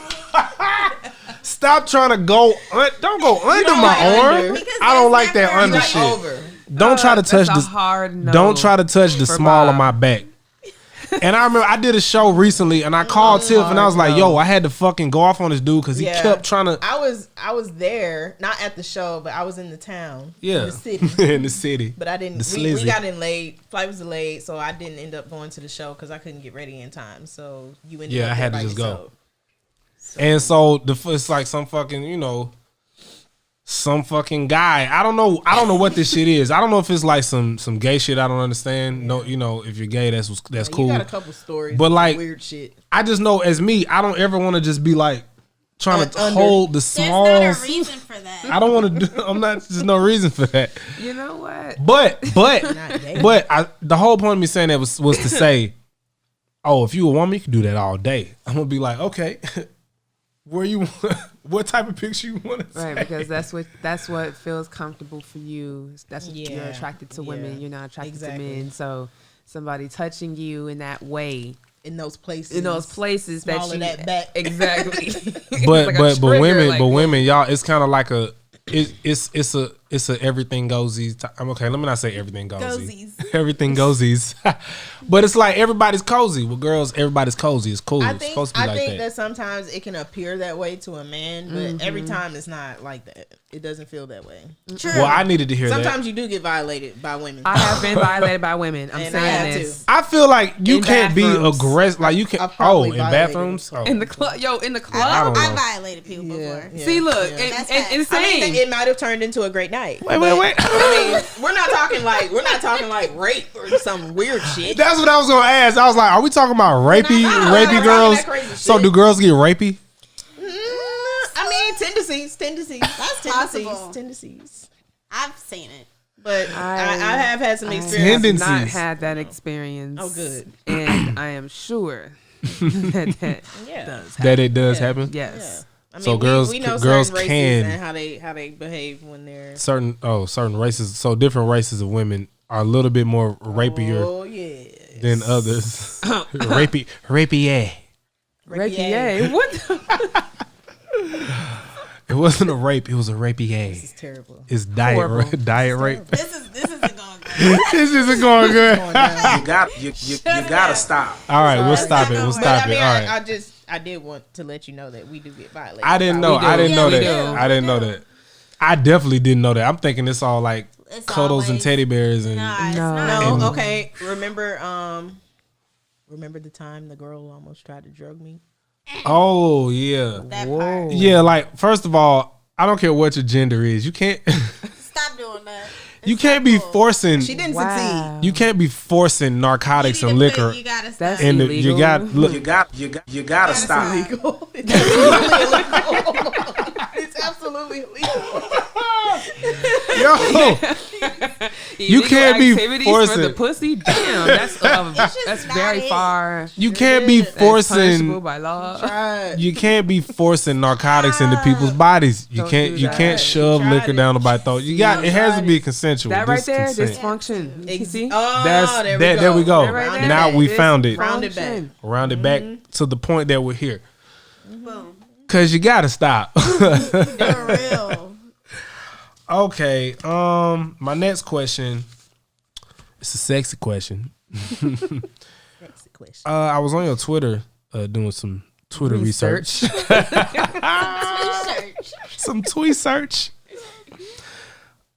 stop trying to go. Don't go under my arm. under. Because I don't that's like that never under like shit. Over. Don't try to touch That's a the. hard no. Don't try to touch the for small of Bob. my back. And I remember I did a show recently, and I called Tiff, and I was like, "Yo, I had to fucking go off on this dude because he Yeah. kept trying to." I was there, not at the show, but I was in the town, Yeah, in the city. in the city. But I didn't. The We slizzy. got in late. Flight was delayed, so I didn't end up going to the show because I couldn't get ready in time. So you ended Yeah, up I had there to by just go. yourself. And so it's like some fucking, some fucking guy. I don't know what this shit is. I don't know if it's like some gay shit I don't understand. No, if you're gay, that's cool. You got a couple stories, But, of like, weird shit. I just know as me, I don't ever want to just be like trying to Under. hold the There's small. not a reason for that. I don't want to do. I'm not. There's no reason for that. You know what? But gay. the whole point of me saying that was to say, oh, if you a woman, you can do that all day. I'm gonna be like, okay, what type of picture you want to Right, take? because that's what feels comfortable for you. That's what you're Yeah. attracted to women. Yeah. You're not attracted Exactly. to men. So somebody touching you in that way, In those places. in those places that Small you of that back. exactly. But It's like a but trigger, women, like, but women, y'all, it's kind of like it's a everything goesies. I'm okay. Let me not say everything goesies. Goesies. Everything goesies. But it's like everybody's cozy. With girls, everybody's cozy. It's cool. I It's think supposed to be I like think that. that sometimes it can appear that way to a man, but Mm-hmm. every time it's not like that. It doesn't feel that way. True. Well, I needed to hear that. Sometimes you do get violated by women. I have been violated by women. I'm And I saying have this. I feel like you In can't be bathrooms. aggressive. Like you can. I've probably In violated bathrooms. Oh. In the club, in the I club. don't I know. violated people before. Yeah. See, look, Yeah. and That's and facts. insane. I mean, it might have turned into a great night. night. Wait. I mean, we're not talking like rape or some weird shit. That's what I was gonna ask. I was like, are we talking about rapey girls? that crazy So shit. do girls get rapey? I mean, tendencies. That's tendencies. I've seen it. But I have had some experience. I have not Tendencies. had that experience. Oh, good. And I am sure that Yeah. does happen. That it does happen. Yes. I mean, So girls we know girls certain races can- and how they behave when they're Certain races. So different races of women are a little bit more rapier oh yeah than others. rapey. Reiki, what? It wasn't a rape. It was a rapey. it's terrible. It's diet Horrible. diet rape. This isn't going good. This isn't going good. You gotta stop. All right, we'll stop it. We'll But stop I mean, it. All right. I did want to let you know that we do get violated. I didn't know. We do. I didn't know Yeah, we that. do. I didn't know that. I definitely didn't know that. I'm thinking it's all like It's cuddles and always- teddy bears and Nah, it's No. not. No, okay. Remember the time the girl almost tried to drug me? oh yeah, That part. yeah. Like first of all, I don't care what your gender is. You can't. Stop doing that. You can't be forcing. She didn't Wow. You can't be forcing narcotics and liquor. You gotta stop. That's And illegal. you got look. You gotta stop. succeed. It's absolutely illegal. Yo, you Illegal can't be activities for the forcing. pussy. Damn, that's just very not it. far. You can't be That's punishable forcing. by law. Tried. You can't be forcing narcotics into people's bodies. You Don't can't. do You that. can't shove tried liquor it. down nobody's throat. You got. It has to tried be it. consensual. That right there, consent. dysfunction. You see? Oh, That's there there we go. That right there, Now we found it. Round it back. dysfunction. Round it back to the point that we're here. Boom. Cause you gotta stop. For real. Okay. My next question. It's a sexy question. Next question. I was on your Twitter doing some Twitter research. Some tweet search.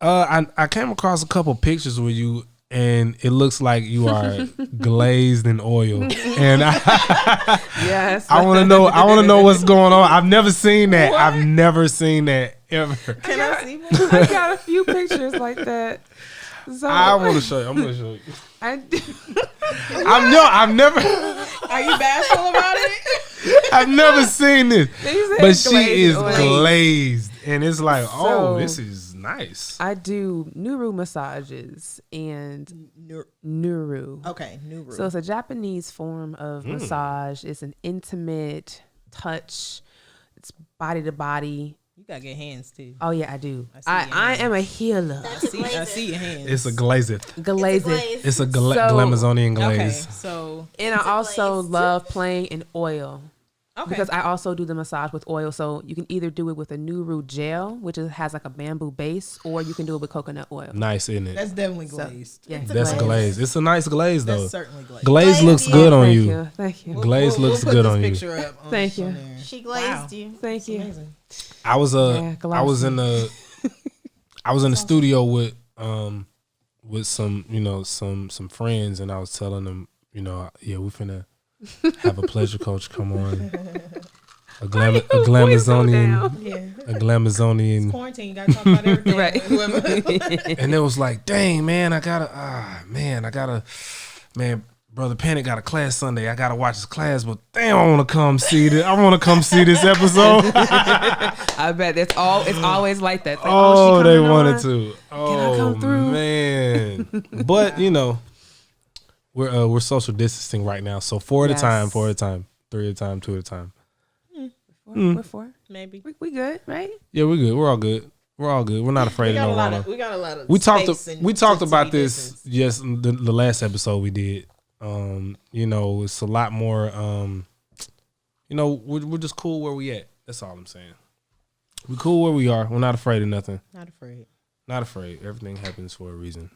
I came across a couple pictures with you, and it looks like you are glazed in oil. And Yes. I want to know. I want to know what's going on. I've never seen that. I've never seen that ever. Can I see one? I got a few pictures like that. So I want to show you. I'm gonna show you. I I've never. Are you bashful about it? I've never seen this. said But she is glazed. glazed, and it's like, oh, So- this is nice. I do Nuru massages and Nuru. Okay, new rule. So it's a Japanese form of massage. It's an intimate touch. It's body to body. you got good hands too. Oh yeah, I do. I see I your am a healer. I see your hands. It's a glazed. Glazed. It's a So- Glamazonian okay. glaze. So And I also glazed. love playing in oil. okay. Because I also do the massage with oil. So you can either do it with a Nuru gel, which has like a bamboo base, or you can do it with coconut oil. Nice, isn't it? that's definitely So, glazed. yeah, That's glazed. It's a nice glaze though. That's certainly glazed. Glaze looks Glazed, good on Thank you. you. Thank you. Glaze looks put good this on you. picture up on- Thank you. on there. She glazed Wow. you. Thank you. Amazing. I was Yeah, I was in the I was in the studio with some some friends, and I was telling them, yeah, we finna have a pleasure coach come on. A Glamazonian, Yeah. a Glamazonian, Quarantine, you gotta talk about everything. Right. Whoever. and it was like, dang man, Brother Panic got a class Sunday. I gotta watch his class, but damn, I want to come see this. I want to come see this episode. I bet it's always like that. It's like, Oh, she they coming wanted on? to. Oh, I come through? man. But we're social distancing right now, so 4 at a Yes. time, 4 at a time, 3 at a time, 2 at a time. We're four. Maybe. We good, right? Yeah, we're good. We're all good. We're all good. We're not afraid We of got no a lot Rona. of. We got a lot of. We space and talked to about be this distance. yes the last episode we did. It's a lot more. We're just cool where we at. That's all I'm saying. We cool where we are. We're not afraid of nothing. Not afraid. Not afraid. Everything happens for a reason,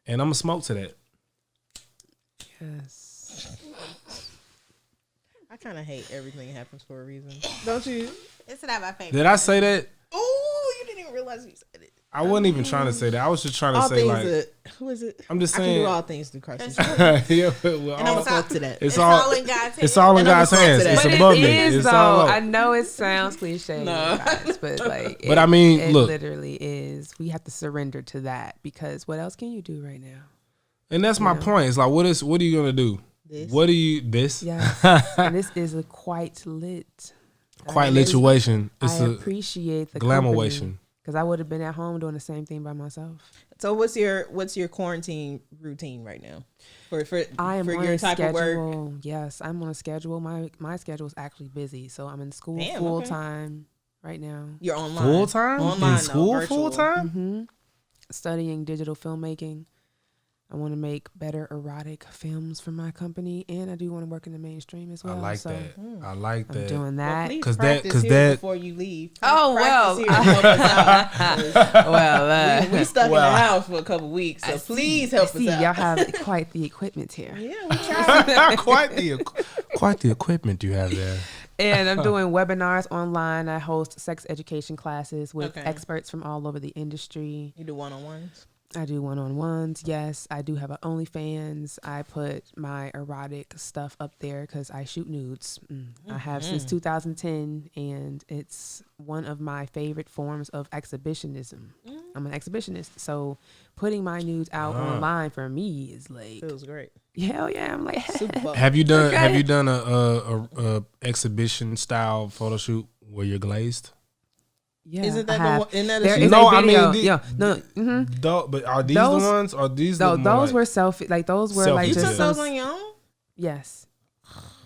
and I'm gonna smoke to that. Yes. I kind of hate everything happens for a reason. Don't you? It's not my favorite. Did I say that? Oh, you didn't even didn't realize you said it. I wasn't even trying to say that. I was just trying to All say things like. who is it? I'm just I can saying. do all things through Christ. Yeah, well, And I'm up to that. it's all in God's hands. It's all in And I'm God's gonna hands. say It's that. But above it me. is It's though. all up. I know it sounds cliche, guys, but like, But I mean, it look. literally is. We have to surrender to that because what else can you do right now? And that's my point. It's like, what are you gonna do? This. What do you this? Yes, and this is a quite lit. Quite lituation. It's I a appreciate the glamoration. because I would have been at home doing the same thing by myself. So what's your quarantine routine right now? For I am on your a type of work? schedule. Yes, I'm on a schedule. My schedule is actually busy, so I'm in school Damn, full okay. time right now. You're online. full time Online, in school. virtual. Full time. Mm-hmm. Studying digital filmmaking. I want to make better erotic films for my company, and I do want to work in the mainstream as well. I like so that. I like I'm that. doing Well, that. please 'Cause practice that- here before you leave. Oh, well. Practice here and help us out, 'cause Well, we stuck in the house for a couple weeks, so please help us y'all out. have quite the equipment here. Yeah, we try. quite the equipment you have there. And I'm doing webinars online. I host sex education classes with Okay. experts from all over the industry. You do one-on-ones. I do one-on-ones. Yes, I do have an OnlyFans. I put my erotic stuff up there because I shoot nudes. I have since 2010, and it's one of my favorite forms of exhibitionism. I'm an exhibitionist, so putting my nudes out online for me is like, Feels great. hell yeah! I'm like, Super Bowl. Have you done a exhibition style photo shoot where you're glazed? yeah. Isn't I that have. the one? Isn't There that is No, a I mean, video. the- yeah, no. But are these Those- the ones? Or these No, look more those like- were selfie. Like those were Selfie like you just took Yeah. those some- on your own? yes.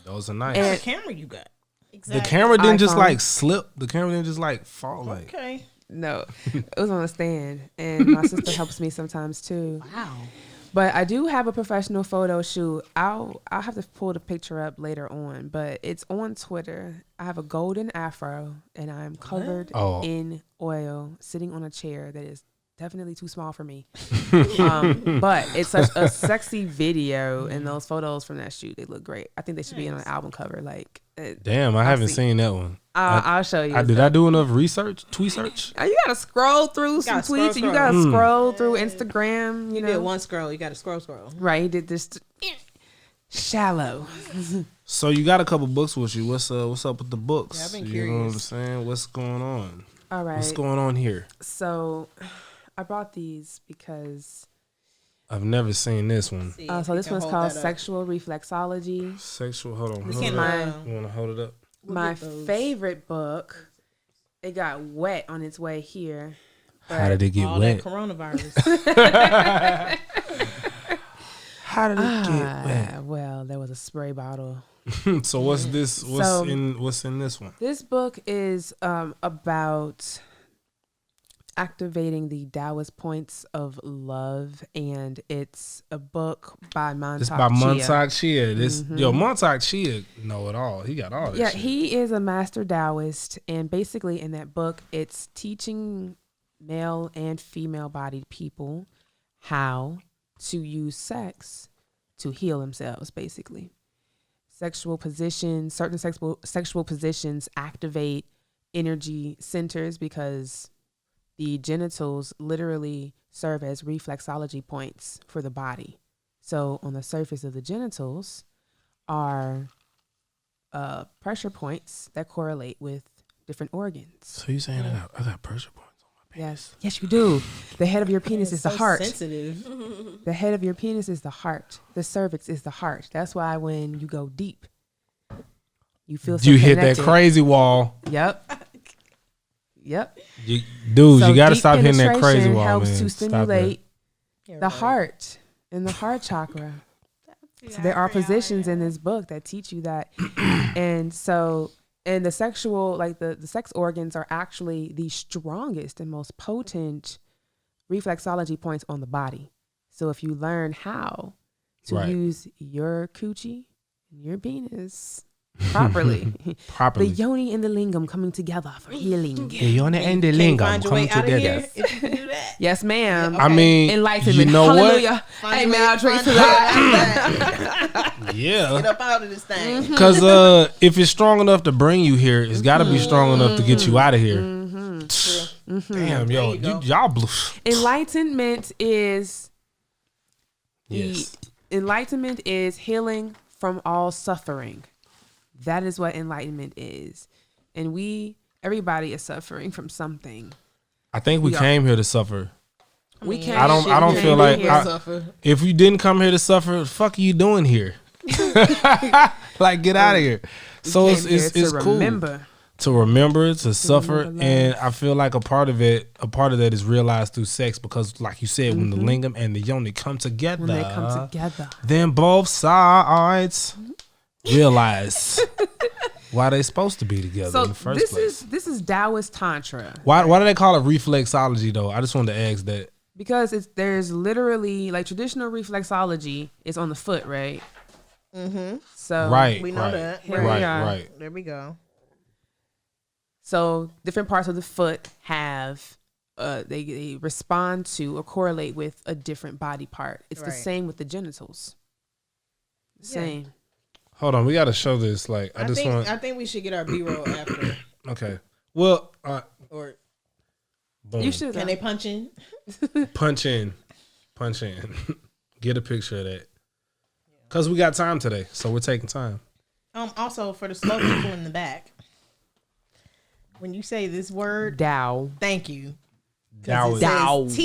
Those are nice. What And- camera you got? The Exactly. camera didn't just iPhone. like slip. The camera didn't just like fall. Like Okay. No, it was on a stand, and my sister helps me sometimes too. Wow. But I do have a professional photo shoot. I'll have to pull the picture up later on, but it's on Twitter. I have a golden afro, and I'm covered Oh. in oil, sitting on a chair that is definitely too small for me. But it's such a sexy video, and those photos from that shoot, they look great. I think they should be on an album cover. Like, damn, I haven't see. seen that one. I'll show you. Did I do enough research? Tweet search? You gotta scroll through some gotta tweets. scroll, You gotta scroll. scroll through Instagram. You You know, did one scroll. You got to scroll. right? He did this shallow. So you got a couple books with you. What's up with the books? Yeah, I've been You know what I'm curious. saying? What's going on? All right. What's going on here? So, I brought these because I've never seen this one. so this one's called Sexual Reflexology. Sexual. Hold on. This Hold can it up. mine. You want to hold it up? My at those. favorite book. It got wet on its way here. How did it get all wet? that coronavirus. How did it get wet? Well, there was a spray bottle. So what's this? What's So- in this one? This book is about activating the Taoist points of love, and it's a book by Montauk It's by Chia. Montauk Chia. Montauk Chia know it all. He got all this. Yeah, shit. he is a master Taoist, and basically in that book, it's teaching male and female-bodied people how to use sex to heal themselves. Basically, sexual positions, certain sexual positions activate energy centers because the genitals literally serve as reflexology points for the body. So on the surface of the genitals are pressure points that correlate with different organs. So you saying I got pressure points on my penis? Yes, you do. The head of your penis is the So heart. Sensitive. The head of your penis is the heart. The cervix is the heart. That's why when you go deep, you feel so You hit that connected. crazy wall. Yep. Yep. Dude, So you got to deep stop hitting that crazy penetration wall, helps man. to Stop stimulate Yeah, the right. heart and the heart chakra. So there are positions in this book that teach you that. And the sexual, like the sex organs are actually the strongest and most potent reflexology points on the body. So if you learn how to Right. use your coochie and your penis properly, Properly. the yoni and the lingam coming together for healing. The yoni and the Can you lingam find your come way out of together. here if you can do that? Yes, ma'am. I mean, Enlightenment. you know Hallelujah. Find Amen. your way- I'll drink find to your way that. out of that. Yeah. Get up out of this thing. Mm-hmm. Because if it's strong enough to bring you here, it's got to be strong enough to get you out of here. Damn, yo, y'all blew. Enlightenment is Yes. enlightenment is healing from all suffering. That is what enlightenment is. And everybody is suffering from something. I think we came here to suffer. We can't. I don't feel like if you didn't come here to suffer, fuck are you doing here? Like, get out of here. So it's cool remember. to remember, to suffer, and I feel like a part of that is realized through sex because, like you said, when the lingam and the yoni come together, When they come together, then both sides realize why they supposed to be together in the first place. This is Taoist Tantra. Why do they call it reflexology though? I just wanted to ask that. Because there's literally like traditional reflexology is on the foot, right? Mm-hmm. So right, we know that. Here we are. Right. There we go. So different parts of the foot have they respond to or correlate with a different body part. It's the same with the genitals. Same. Hold on, we got to show this. Like, I think we should get our B-roll after. Okay. Well, Or boom. You should. can they punch in? Punch in. Get a picture of that. Cause we got time today, so we're taking time. Also for the slow people in the back, when you say this word, Tao. thank you. Taoist. Taoist.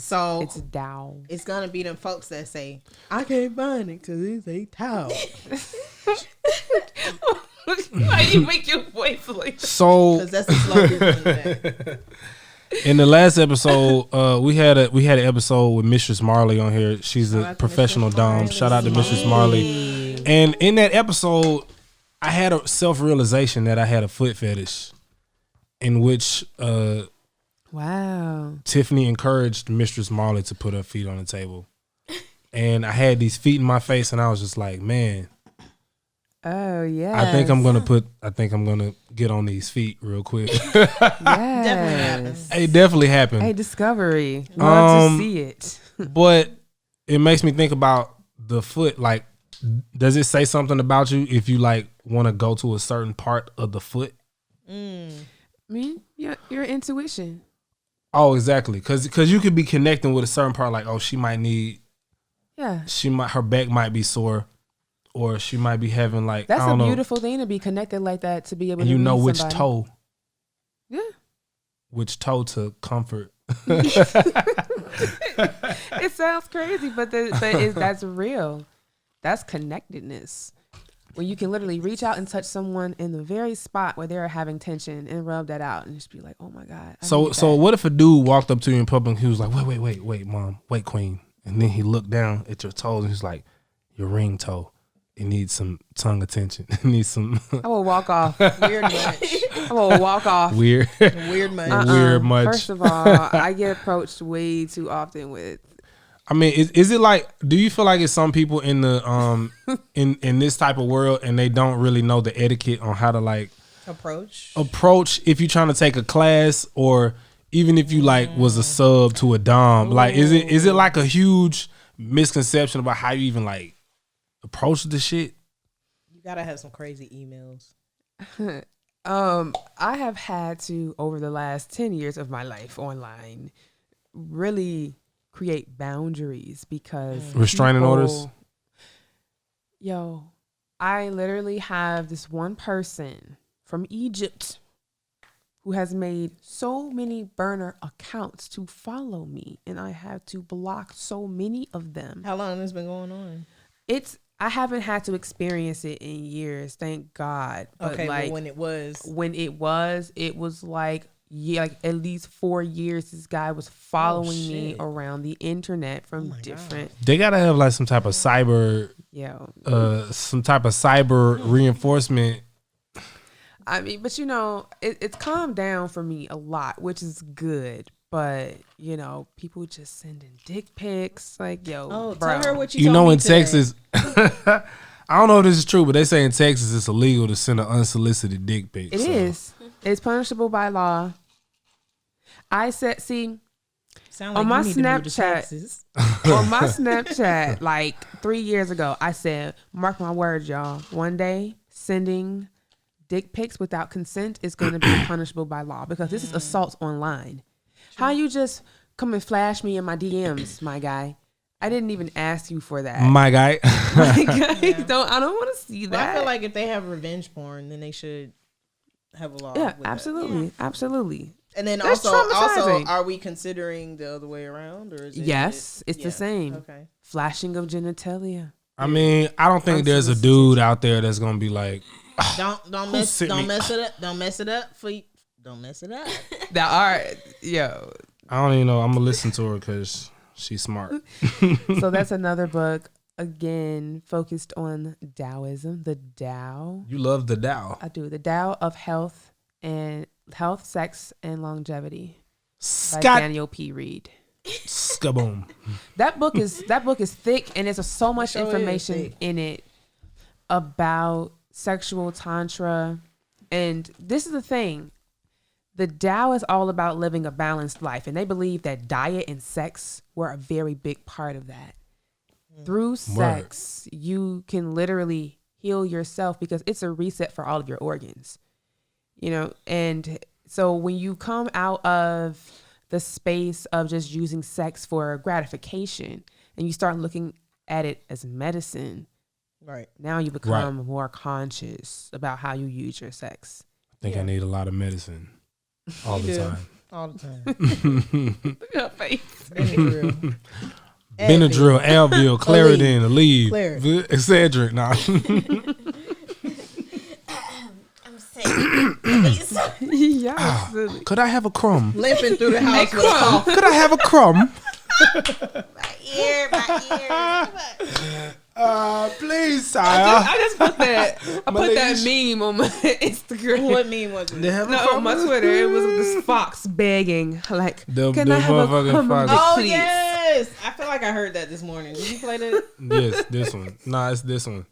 So It's Tao. it's gonna be them folks that say, I can't find it because it's a Tao. Why you make your voice like that? So Because that's the slow people in the back. in the last episode, we had an episode with Mistress Marley on here. She's a professional dom. Shout out to Mistress Marley. And in that episode, I had a self-realization that I had a foot fetish, in which Wow. Tiffany encouraged Mistress Marley to put her feet on the table. And I had these feet in my face, and I was just like, man. Oh yeah. I think I'm gonna get on these feet real quick. Definitely happens. It definitely happened. Hey, discovery. Love to see it. But it makes me think about the foot. Like, does it say something about you if you like want to go to a certain part of the foot? I mean, your intuition. Oh, exactly. Because you could be connecting with a certain part. Like, oh, she might need. Yeah. Her back might be sore, or she might be having like. That's I don't a know, beautiful thing to be connected like that, to be able and to you know read which somebody. toe. Yeah. Which toe to comfort. It sounds crazy, but that's real. That's connectedness. When you can literally reach out and touch someone in the very spot where they're having tension and rub that out and just be like, oh my God. So what if a dude walked up to you in public and he was like, wait, mom, wait, queen. And then he looked down at your toes and he's like, your ring toe. It needs some tongue attention. It needs some. I will walk off. Weird much. I will walk off. Weird. Weird much. Weird much. First of all, I get approached way too often with. I mean, is it like? Do you feel like it's some people in the in this type of world and they don't really know the etiquette on how to like approach if you're trying to take a class, or even if you like was a sub to a dom? Like, is it like a huge misconception about how you even like approach the shit? You gotta have some crazy emails. I have had to, over the last 10 years of my life online, really create boundaries because restraining orders. Yo, I literally have this one person from Egypt who has made so many burner accounts to follow me, and I have to block so many of them. How long has this been going on? I haven't had to experience it in years, thank God. But okay, like, but when it was like, yeah, like at least 4 years. This guy was following me around the internet from different. They gotta have like some type of cyber, reinforcement. I mean, but you know, it's calmed down for me a lot, which is good. But you know, people just sending dick pics, like, yo, bro. Tell her what you know, in Texas, I don't know if this is true, but they say in Texas it's illegal to send an unsolicited dick pic. It is. It's punishable by law. I said, see, on my Snapchat, like 3 years ago, I said, mark my words, y'all. One day, sending dick pics without consent is going to be punishable by law because this is assault online. How you just come and flash me in my DMs, my guy? I didn't even ask you for that. My guy. My guy, I don't want to see that. But I feel like if they have revenge porn, then they should have a law. Yeah, with absolutely, absolutely. And then That's also, traumatizing. are we considering the other way around, or is it? Yes, it's the same. Okay. Flashing of genitalia. I mean, I don't think there's a dude out there that's gonna be like, Don't mess it up. Don't mess it up for you. Don't mess it up. That are yo. I don't even know. I'm gonna listen to her because she's smart. So that's another book. Again, focused on Taoism, the Tao. You love the Tao. I do. The Tao of Health, Sex, and Longevity by Daniel P. Reed. Skaboom. That book is thick, and there's so much information in it about sexual tantra. And this is the thing. The Tao is all about living a balanced life, and they believe that diet and sex were a very big part of that. Through sex, you can literally heal yourself because it's a reset for all of your organs. You know, and so when you come out of the space of just using sex for gratification and you start looking at it as medicine, Right. now you become more conscious about how you use your sex. I think I need a lot of medicine all the time. All the time. Her face. Benadryl, Advil, Claritin, Aleve, Claritin. Excedrin. Nah. I'm sick. Please. Yeah. Could I have a crumb? Limping through the house with a cough. Could I have a crumb? My ear. Please, sire. I just put that. I put that meme on my Instagram. What meme was it? No, on my Twitter. It was this fox begging, like, can the I have a motherfucking crumb of fox. dick, Oh please? yes, I feel like I heard that this morning. Did you play that? Yes, this one. Nah, it's this one.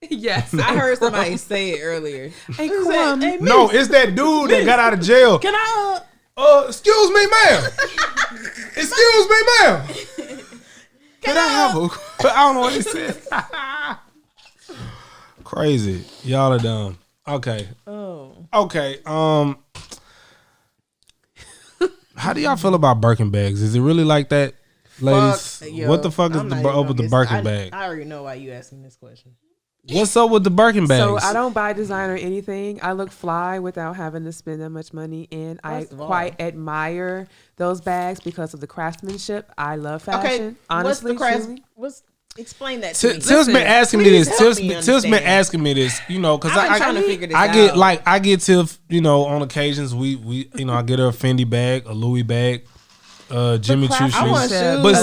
Yes, I heard somebody say it earlier. Hey, crumb. Hey, No, it's that dude that got out of jail. can I? Excuse me, ma'am. Excuse me, ma'am. Could I have a? I don't know what he said. Crazy. Y'all are dumb. Okay. Oh. Okay. How do y'all feel about Birkin bags? Is it really like that, ladies? Yo, What the fuck is I'm not up even with the gonna Birkin guess. bag? I already know why you asking this question. What's up with the Birkin bags? So I don't buy designer anything. I look fly without having to spend that much money, and I quite admire those bags because of the craftsmanship. I love fashion. Honestly, truly. Explain that to me. Tiff's been asking me this. Please help me Tiff's been understand. asking me this. You know, because I've been trying to figure this I out. get Tiff. You know, on occasions we I get her a Fendi bag, a Louis bag, Jimmy Choo I want shoes. shoes. But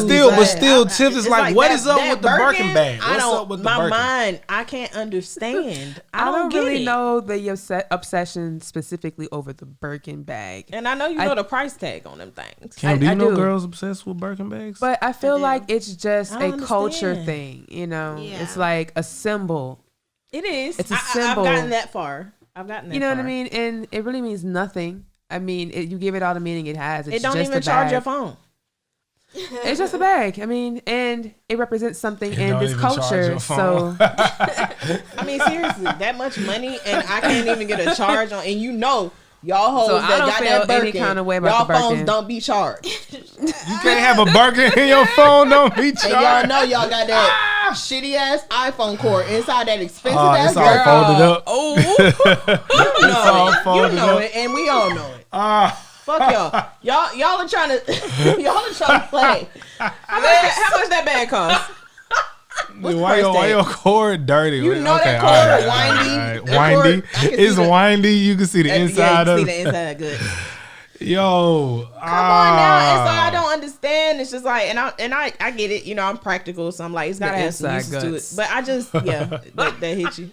still, Tiff is It's like, what is up that with the Birkin bag? What's up with the my Birkin? mind, I can't understand. I don't get really it. know the obsession specifically over the Birkin bag. And I know you know the price tag on them things. Cam, do you I know do. girls obsessed with Birkin bags? But I feel like it's just I a don't culture understand. thing, you know? Yeah. It's like a symbol. It is. It's a I've symbol. gotten that far. I've gotten that You know far. what I mean? And it really means nothing. I mean, you give it all the meaning it has. It's It don't just even a charge bag. your phone. It's just a bag. I mean, and it represents something in don't this even charge culture. your phone. So I mean, seriously, that much money and I can't even get a charge on. And you know, y'all hoes So I that don't got feel that Birkin, any kind of way about y'all the Birkin. phones don't be charged. You can't have a Birkin in your phone. Don't be And y'all charged. know y'all got that shitty ass iPhone cord inside that expensive ass It's all folded up. oh, You know all it. You folded know up. it, and we all know it. Fuck y'all. Y'all are trying to play. how much that bag cost? What's the Why price your tag? cord dirty? You know Okay, that cord all right, windy. all right. That cord, Windy. I can It's see the- windy. You can see the inside yeah, of you can see the inside good. Yo. Come on now. And so I don't understand. It's just like, and I get it. You know, I'm practical, so I'm like, it's gotta The have some inside uses to guts. it. But I just, that hit you.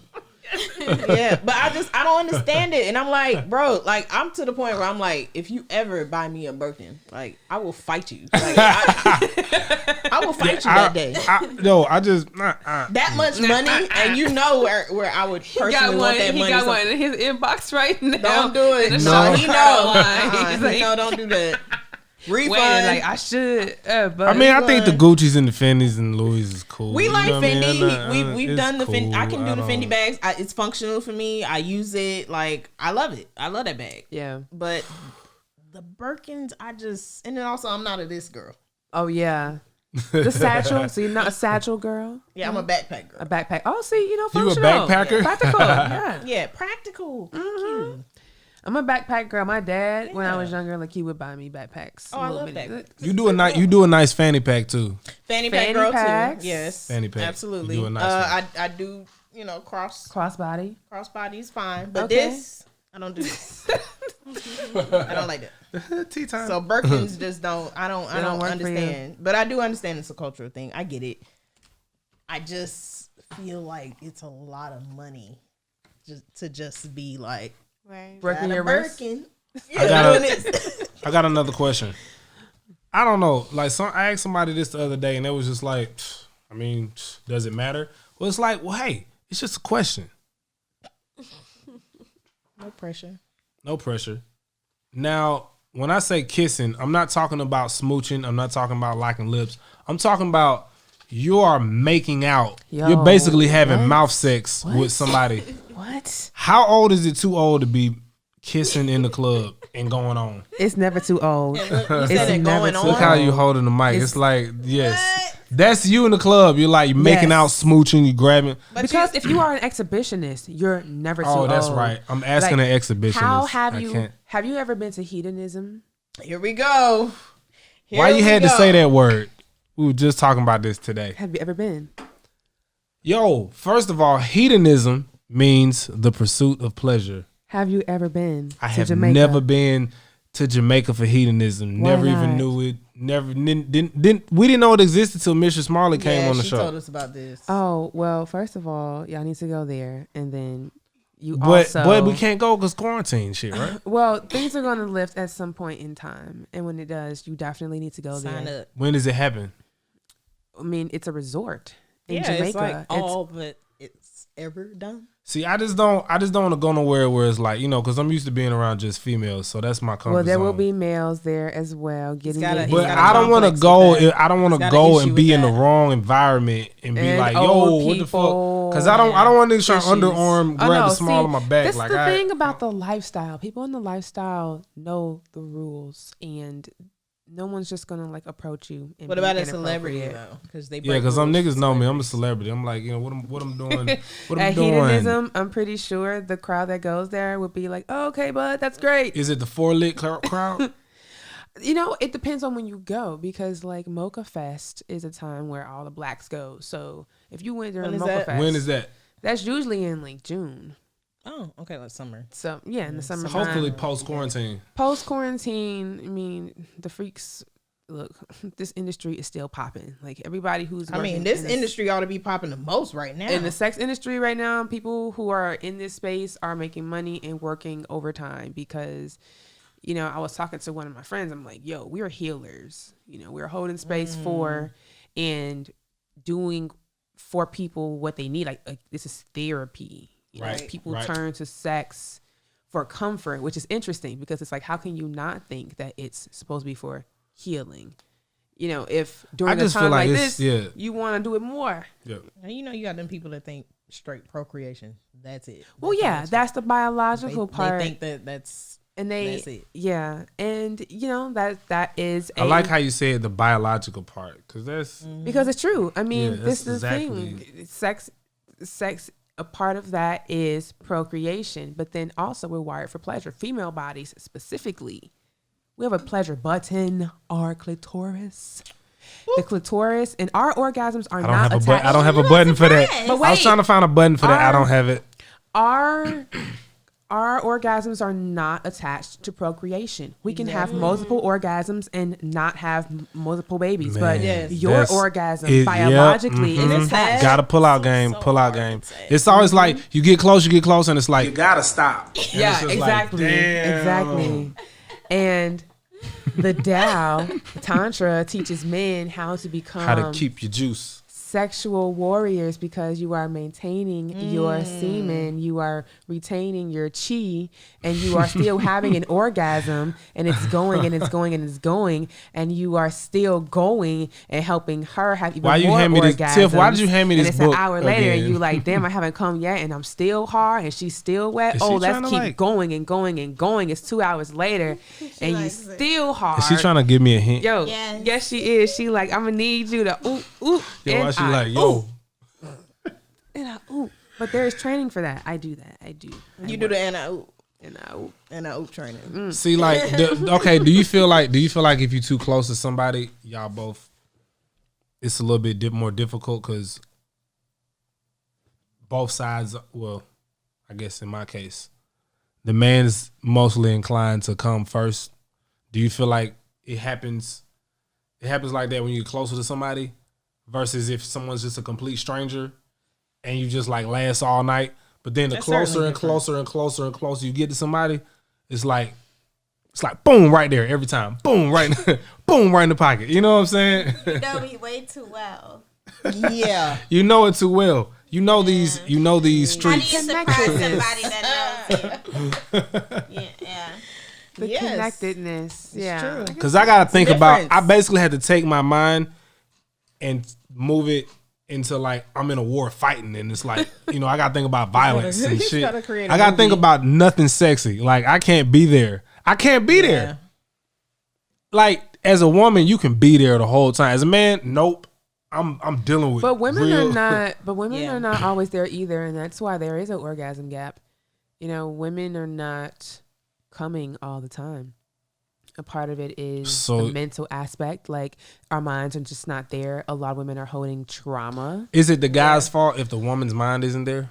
Yeah, but I don't understand it, and I'm like, bro, like I'm to the point where I'm like, if you ever buy me a Birkin, like I will fight you. Like, I will fight you that day. I just That much money, and you know where I would personally want that money. He got So one in his inbox right now. don't do it. In the No, South he know. Carolina. He's like, No, don't do that. Refund. waiting like I should. But I mean, I think the Gucci's and the Fendi's and Louis is cool. We like You know what I mean? Fendi. We've It's done the Fendi. I cool. can do the don't- Fendi bags. It's functional for me. I use it. Like, I love it. I love that bag. yeah. But the Birkins, and then also I'm not a this girl. Oh yeah. The satchel. So you're not a satchel girl. Yeah, I'm a backpack girl. A backpack. Oh, see, You a functional. backpacker? Practical. Yeah. Yeah, practical. Mm-hmm. Cute. I'm a backpack girl. My dad, when I was younger, like he would buy me backpacks. Oh, I A little love bit. backpacks. You do a nice fanny pack too. Fanny pack Fanny girl packs. too. Yes. Fanny pack. Absolutely. You do a nice I do, Crossbody. crossbody is fine. But Okay. this, I don't do this. I don't like that. Tea time. So Birkins just don't. I don't don't work for you. understand. But I do understand it's a cultural thing. I get it. I just feel like it's a lot of money just be like Right. Working got a your wrist. Birkin. I got doing this. I got another question. I don't know. Like, I asked somebody this the other day, and it was just like, I mean, does it matter? Well, it's like, well, hey, it's just a question. No pressure. No pressure. Now, when I say kissing, I'm not talking about smooching. I'm not talking about locking lips. I'm talking about you are making out. Yo, You're basically having what? mouth sex with somebody. What? How old is it too old to be kissing in the club and going on? It's never too old. You said It's it never going too on. Look how you holding the mic. It's like, yes. That's you in the club. You're like, you're making Yes. out, smooching, you grabbing. Because if you are an exhibitionist, you're never too old. Oh, that's right. I'm asking Like, an exhibitionist. How I have you can't- have you ever been to hedonism? Here we go. Why Here you we had to go. say that word? We were just talking about this today. Have you ever been? Yo, first of all, hedonism means the pursuit of pleasure. Have you ever been I to have Jamaica? never been to Jamaica for hedonism. Why Never not? even knew it. Never didn't we didn't know it existed till Mr. Smalley came on the she show. told us about this. Oh, well, first of all, y'all need to go there. And then you But also... we can't go because quarantine shit, right? Well, things are going to lift at some point in time. And when it does, you definitely need to go Sign there. up. When does it happen? I mean, it's a resort in Yeah, Jamaica. it's like It's- all but it's ever done. See, I just don't want to go nowhere where it's like, because I'm used to being around just females, so that's my comfort well, there will zone. be males there as well getting gotta- it. he's But got a I don't want to complex go. with that. I don't want He's to got go an issue and with be in the that. wrong environment and be And like, yo, old what the people fuck? Because I don't want niggas trying to issues. underarm Oh, grab no, the small see, of my back. This Like is the I, thing about the lifestyle. People in the lifestyle know the rules, and no one's just gonna like approach you. And What be about a celebrity inappropriate. though? Because they yeah, because some niggas know me. I'm a celebrity. I'm like, what I'm doing. What I'm At doing. hedonism, I'm pretty sure the crowd that goes there would be like, oh, "Okay, bud, that's great." Is it the 4-lit crowd? It depends on when you go because like Mocha Fest is a time where all the blacks go. So if you went during When is Mocha that? Fest, When is that? That's usually in like June. Oh, okay, like summer. So yeah, in the summer. Hopefully post quarantine. Post quarantine, I mean, the freaks. Look, this industry is still popping. Like everybody who's I mean, working this in industry ought to be popping the most right now. in the sex industry right now, people who are in this space are making money and working overtime because, I was talking to one of my friends. I'm like, yo, we're healers. We're holding space for and doing for people what they need. Like this is therapy. Right, People right. turn to sex for comfort, which is interesting because it's like, how can you not think that it's supposed to be for healing? If during a just time feel like like it's- this, yeah. you want to do it more. Yeah. And you got them people that think straight procreation. That's it. Well, yeah, that's the biological part. They think that that's and they, that's it. yeah, and that is. I like how you said the biological part because that's because it's true. I mean, Yeah, this that's is the thing. Sex. A part of that is procreation, but then also we're wired for pleasure. Female bodies specifically, we have a pleasure button, our clitoris. The clitoris and our orgasms are not attached. I don't have a button for that. But I was wait. trying to find a button for that. I don't have it. Our orgasms are not attached to procreation. We can have multiple orgasms and not have multiple babies, but Man, your that's- orgasm biologically is mhm. attached. Gotta pull out game, pull out game. It's always like you get close, and it's like you gotta stop. And Yeah, it's just exactly, like, damn. exactly. And the Tao Tantra teaches men how to become How to keep your juice. sexual warriors because you are maintaining your semen, you are retaining your chi, and you are still having an orgasm, and it's going and it's going and it's going, and you are still going and helping her have even more orgasms. Tiff, why did you hand me this book? And it's an hour later, again? and you like, damn, I haven't come yet, and I'm still hard, and she's still wet. Is she Let's trying to, keep like- going and going and going. It's 2 hours later, and you likes it. still hard. Is she trying to give me a hint? Yo, Yes. yes, she is. She like, I'm gonna need you to ooh. Yo, and why she I, like, yo? and I ooh. But there is training for that. I do that. I do. You do the and I ooh. training. See, like, okay. Do you feel like if you're too close to somebody, y'all both, it's a little bit more difficult because both sides. Well, I guess in my case, the man is mostly inclined to come first. Do you feel like it happens? It happens like that when you're closer to somebody, versus if someone's just a complete stranger, and you just like last all night. But then the That's closer certainly and different. closer and closer and closer you get to somebody, it's like boom right there every time. Boom right in the pocket. You know what I'm saying? You know me way too well. Yeah. You know it too well. You know these How do streets. you surprise somebody that knows you? Yeah. The Yes. connectedness. Yeah. true. Cause I gotta think about. difference. I basically had to take my mind and move it into like I'm in a war fighting, and it's like I gotta think about violence and You shit. gotta create a I gotta think movie. about nothing sexy. Like I can't be there. I can't be there. Like as a woman, you can be there the whole time. As a man, nope. I'm dealing with. But women real, are not. But women Yeah. are not always there either, and that's why there is an orgasm gap. Women are not coming all the time. A part of it is the mental aspect. Like our minds are just not there. A lot of women are holding trauma. Is it the guy's fault if the woman's mind isn't there?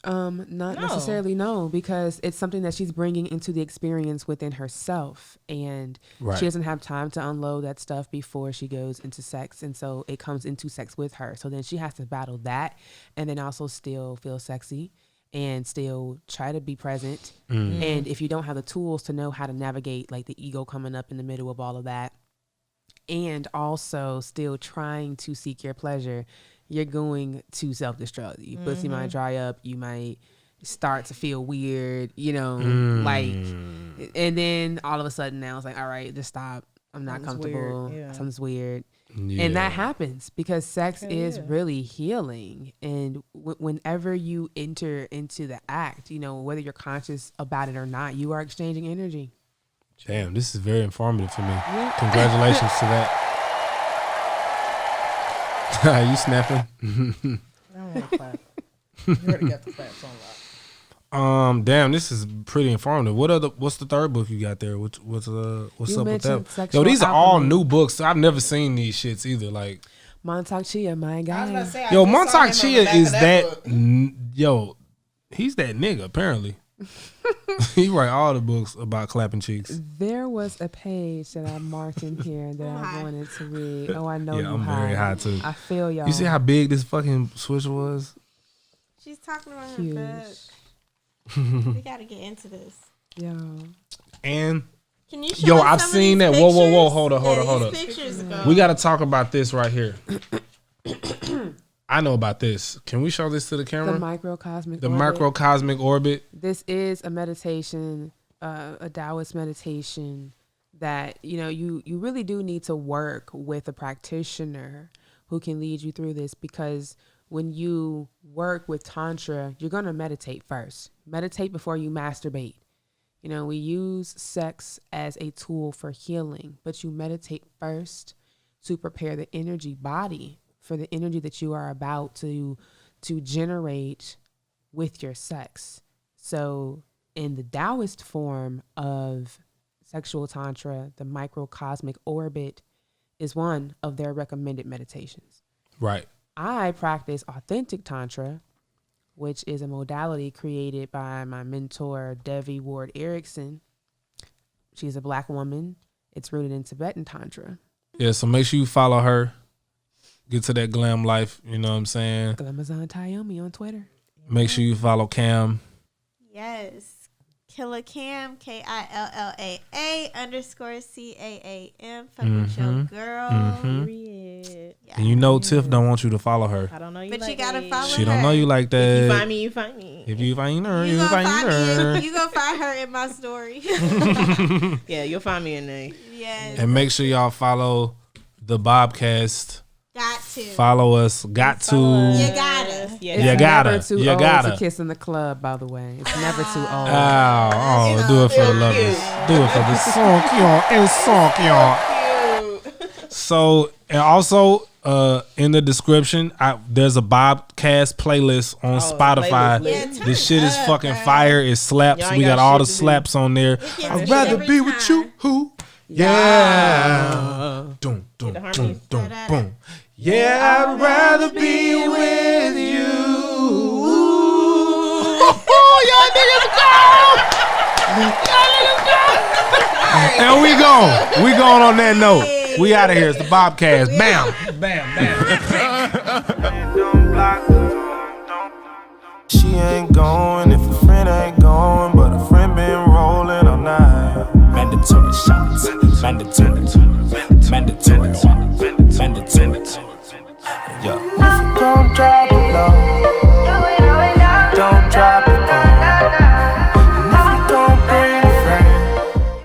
Not necessarily, no, because it's something that she's bringing into the experience within herself, and Right. she doesn't have time to unload that stuff before she goes into sex, and so it comes into sex with her. So then she has to battle that, and then also still feel sexy and still try to be present. And if you don't have the tools to know how to navigate like the ego coming up in the middle of all of that, and also still trying to seek your pleasure, you're going to self-destruct. Your pussy might dry up. You might start to feel weird, like, and then all of a sudden now it's like, all right, just stop. I'm not Something's comfortable. weird, yeah. Something's weird. Yeah. And that happens because sex Hell is yeah. really healing. And whenever you enter into the act, whether you're conscious about it or not, you are exchanging energy. Damn, this is very informative for me. Congratulations to that. You snapping? I don't want to clap. You already got the claps on lock. Damn, this is pretty informative. What's the third book you got there? What's You up with mentioned that? Sexual Yo, these are all Alchemy. new books. I've never seen these shits either. Like, Montauk Chia, my guy. yo, Montauk Chia is that. Yo, he's that nigga apparently. He write all the books about clapping cheeks. There was a page that I marked in here that I wanted to read. Oh, I know Yeah, you I'm very high too. I feel y'all. You see how big this fucking switch was? She's talking about her Huge. book. We gotta get into this. Yo. And Can you show yo, us I've some of seen these that. Whoa, pictures? hold up. These pictures go. We got to talk about this right here. I know about this. Can we show this to the camera? The microcosmic The orbit. microcosmic orbit. This is a meditation, a Taoist meditation that, you really do need to work with a practitioner who can lead you through this, because when you work with Tantra, you're going to meditate first. Meditate before you masturbate. We use sex as a tool for healing, but you meditate first to prepare the energy body for the energy that you are about to generate with your sex. So in the Taoist form of sexual Tantra, the microcosmic orbit is one of their recommended meditations. Right. I practice authentic Tantra, which is a modality created by my mentor, Devi Ward Erickson. She's a Black woman. It's rooted in Tibetan Tantra. Yeah, so make sure you follow her. Get to that glam life, you know what I'm saying? Glazed Tyomi on Twitter. Make sure you follow Cam. Yes. Killa Cam, KILLAA _CAAM. Fuck with your girl. it. And you know Tiff don't want you to follow her. I don't know you But like you gotta me. follow She her. don't know you like that. If you find me, you find me. If you find her, You you gonna find find her. me. You gonna find her in my story. Yeah, you'll find me in there. Yes. And make sure y'all follow the BoBCast. Got to. Follow us. Got to. You gotta. Yeah, You It's gotta. never too You old gotta. to kiss in the club, by the way. It's never too old. Oh, do it for the lovers. Do it for the song, So, and also, in the description, there's a BoBCast playlist on Spotify. playlist. Yeah, turn This shit is up, fucking bro. fire. It slaps. Y'all ain't We got got all shit the to do. slaps on there. gets I'd it rather every be with time. you. Who? Yeah. Doom, doom, the doom, harmonies. doom, boom. Yeah, I'd rather be with you. Y'all niggas go. And we gone. We gone on that note. We out of here. It's the BoBCast. Bam. Bam, bam. She ain't going if a friend ain't going, but a friend been rolling all night. Mandatory shots, mandatory.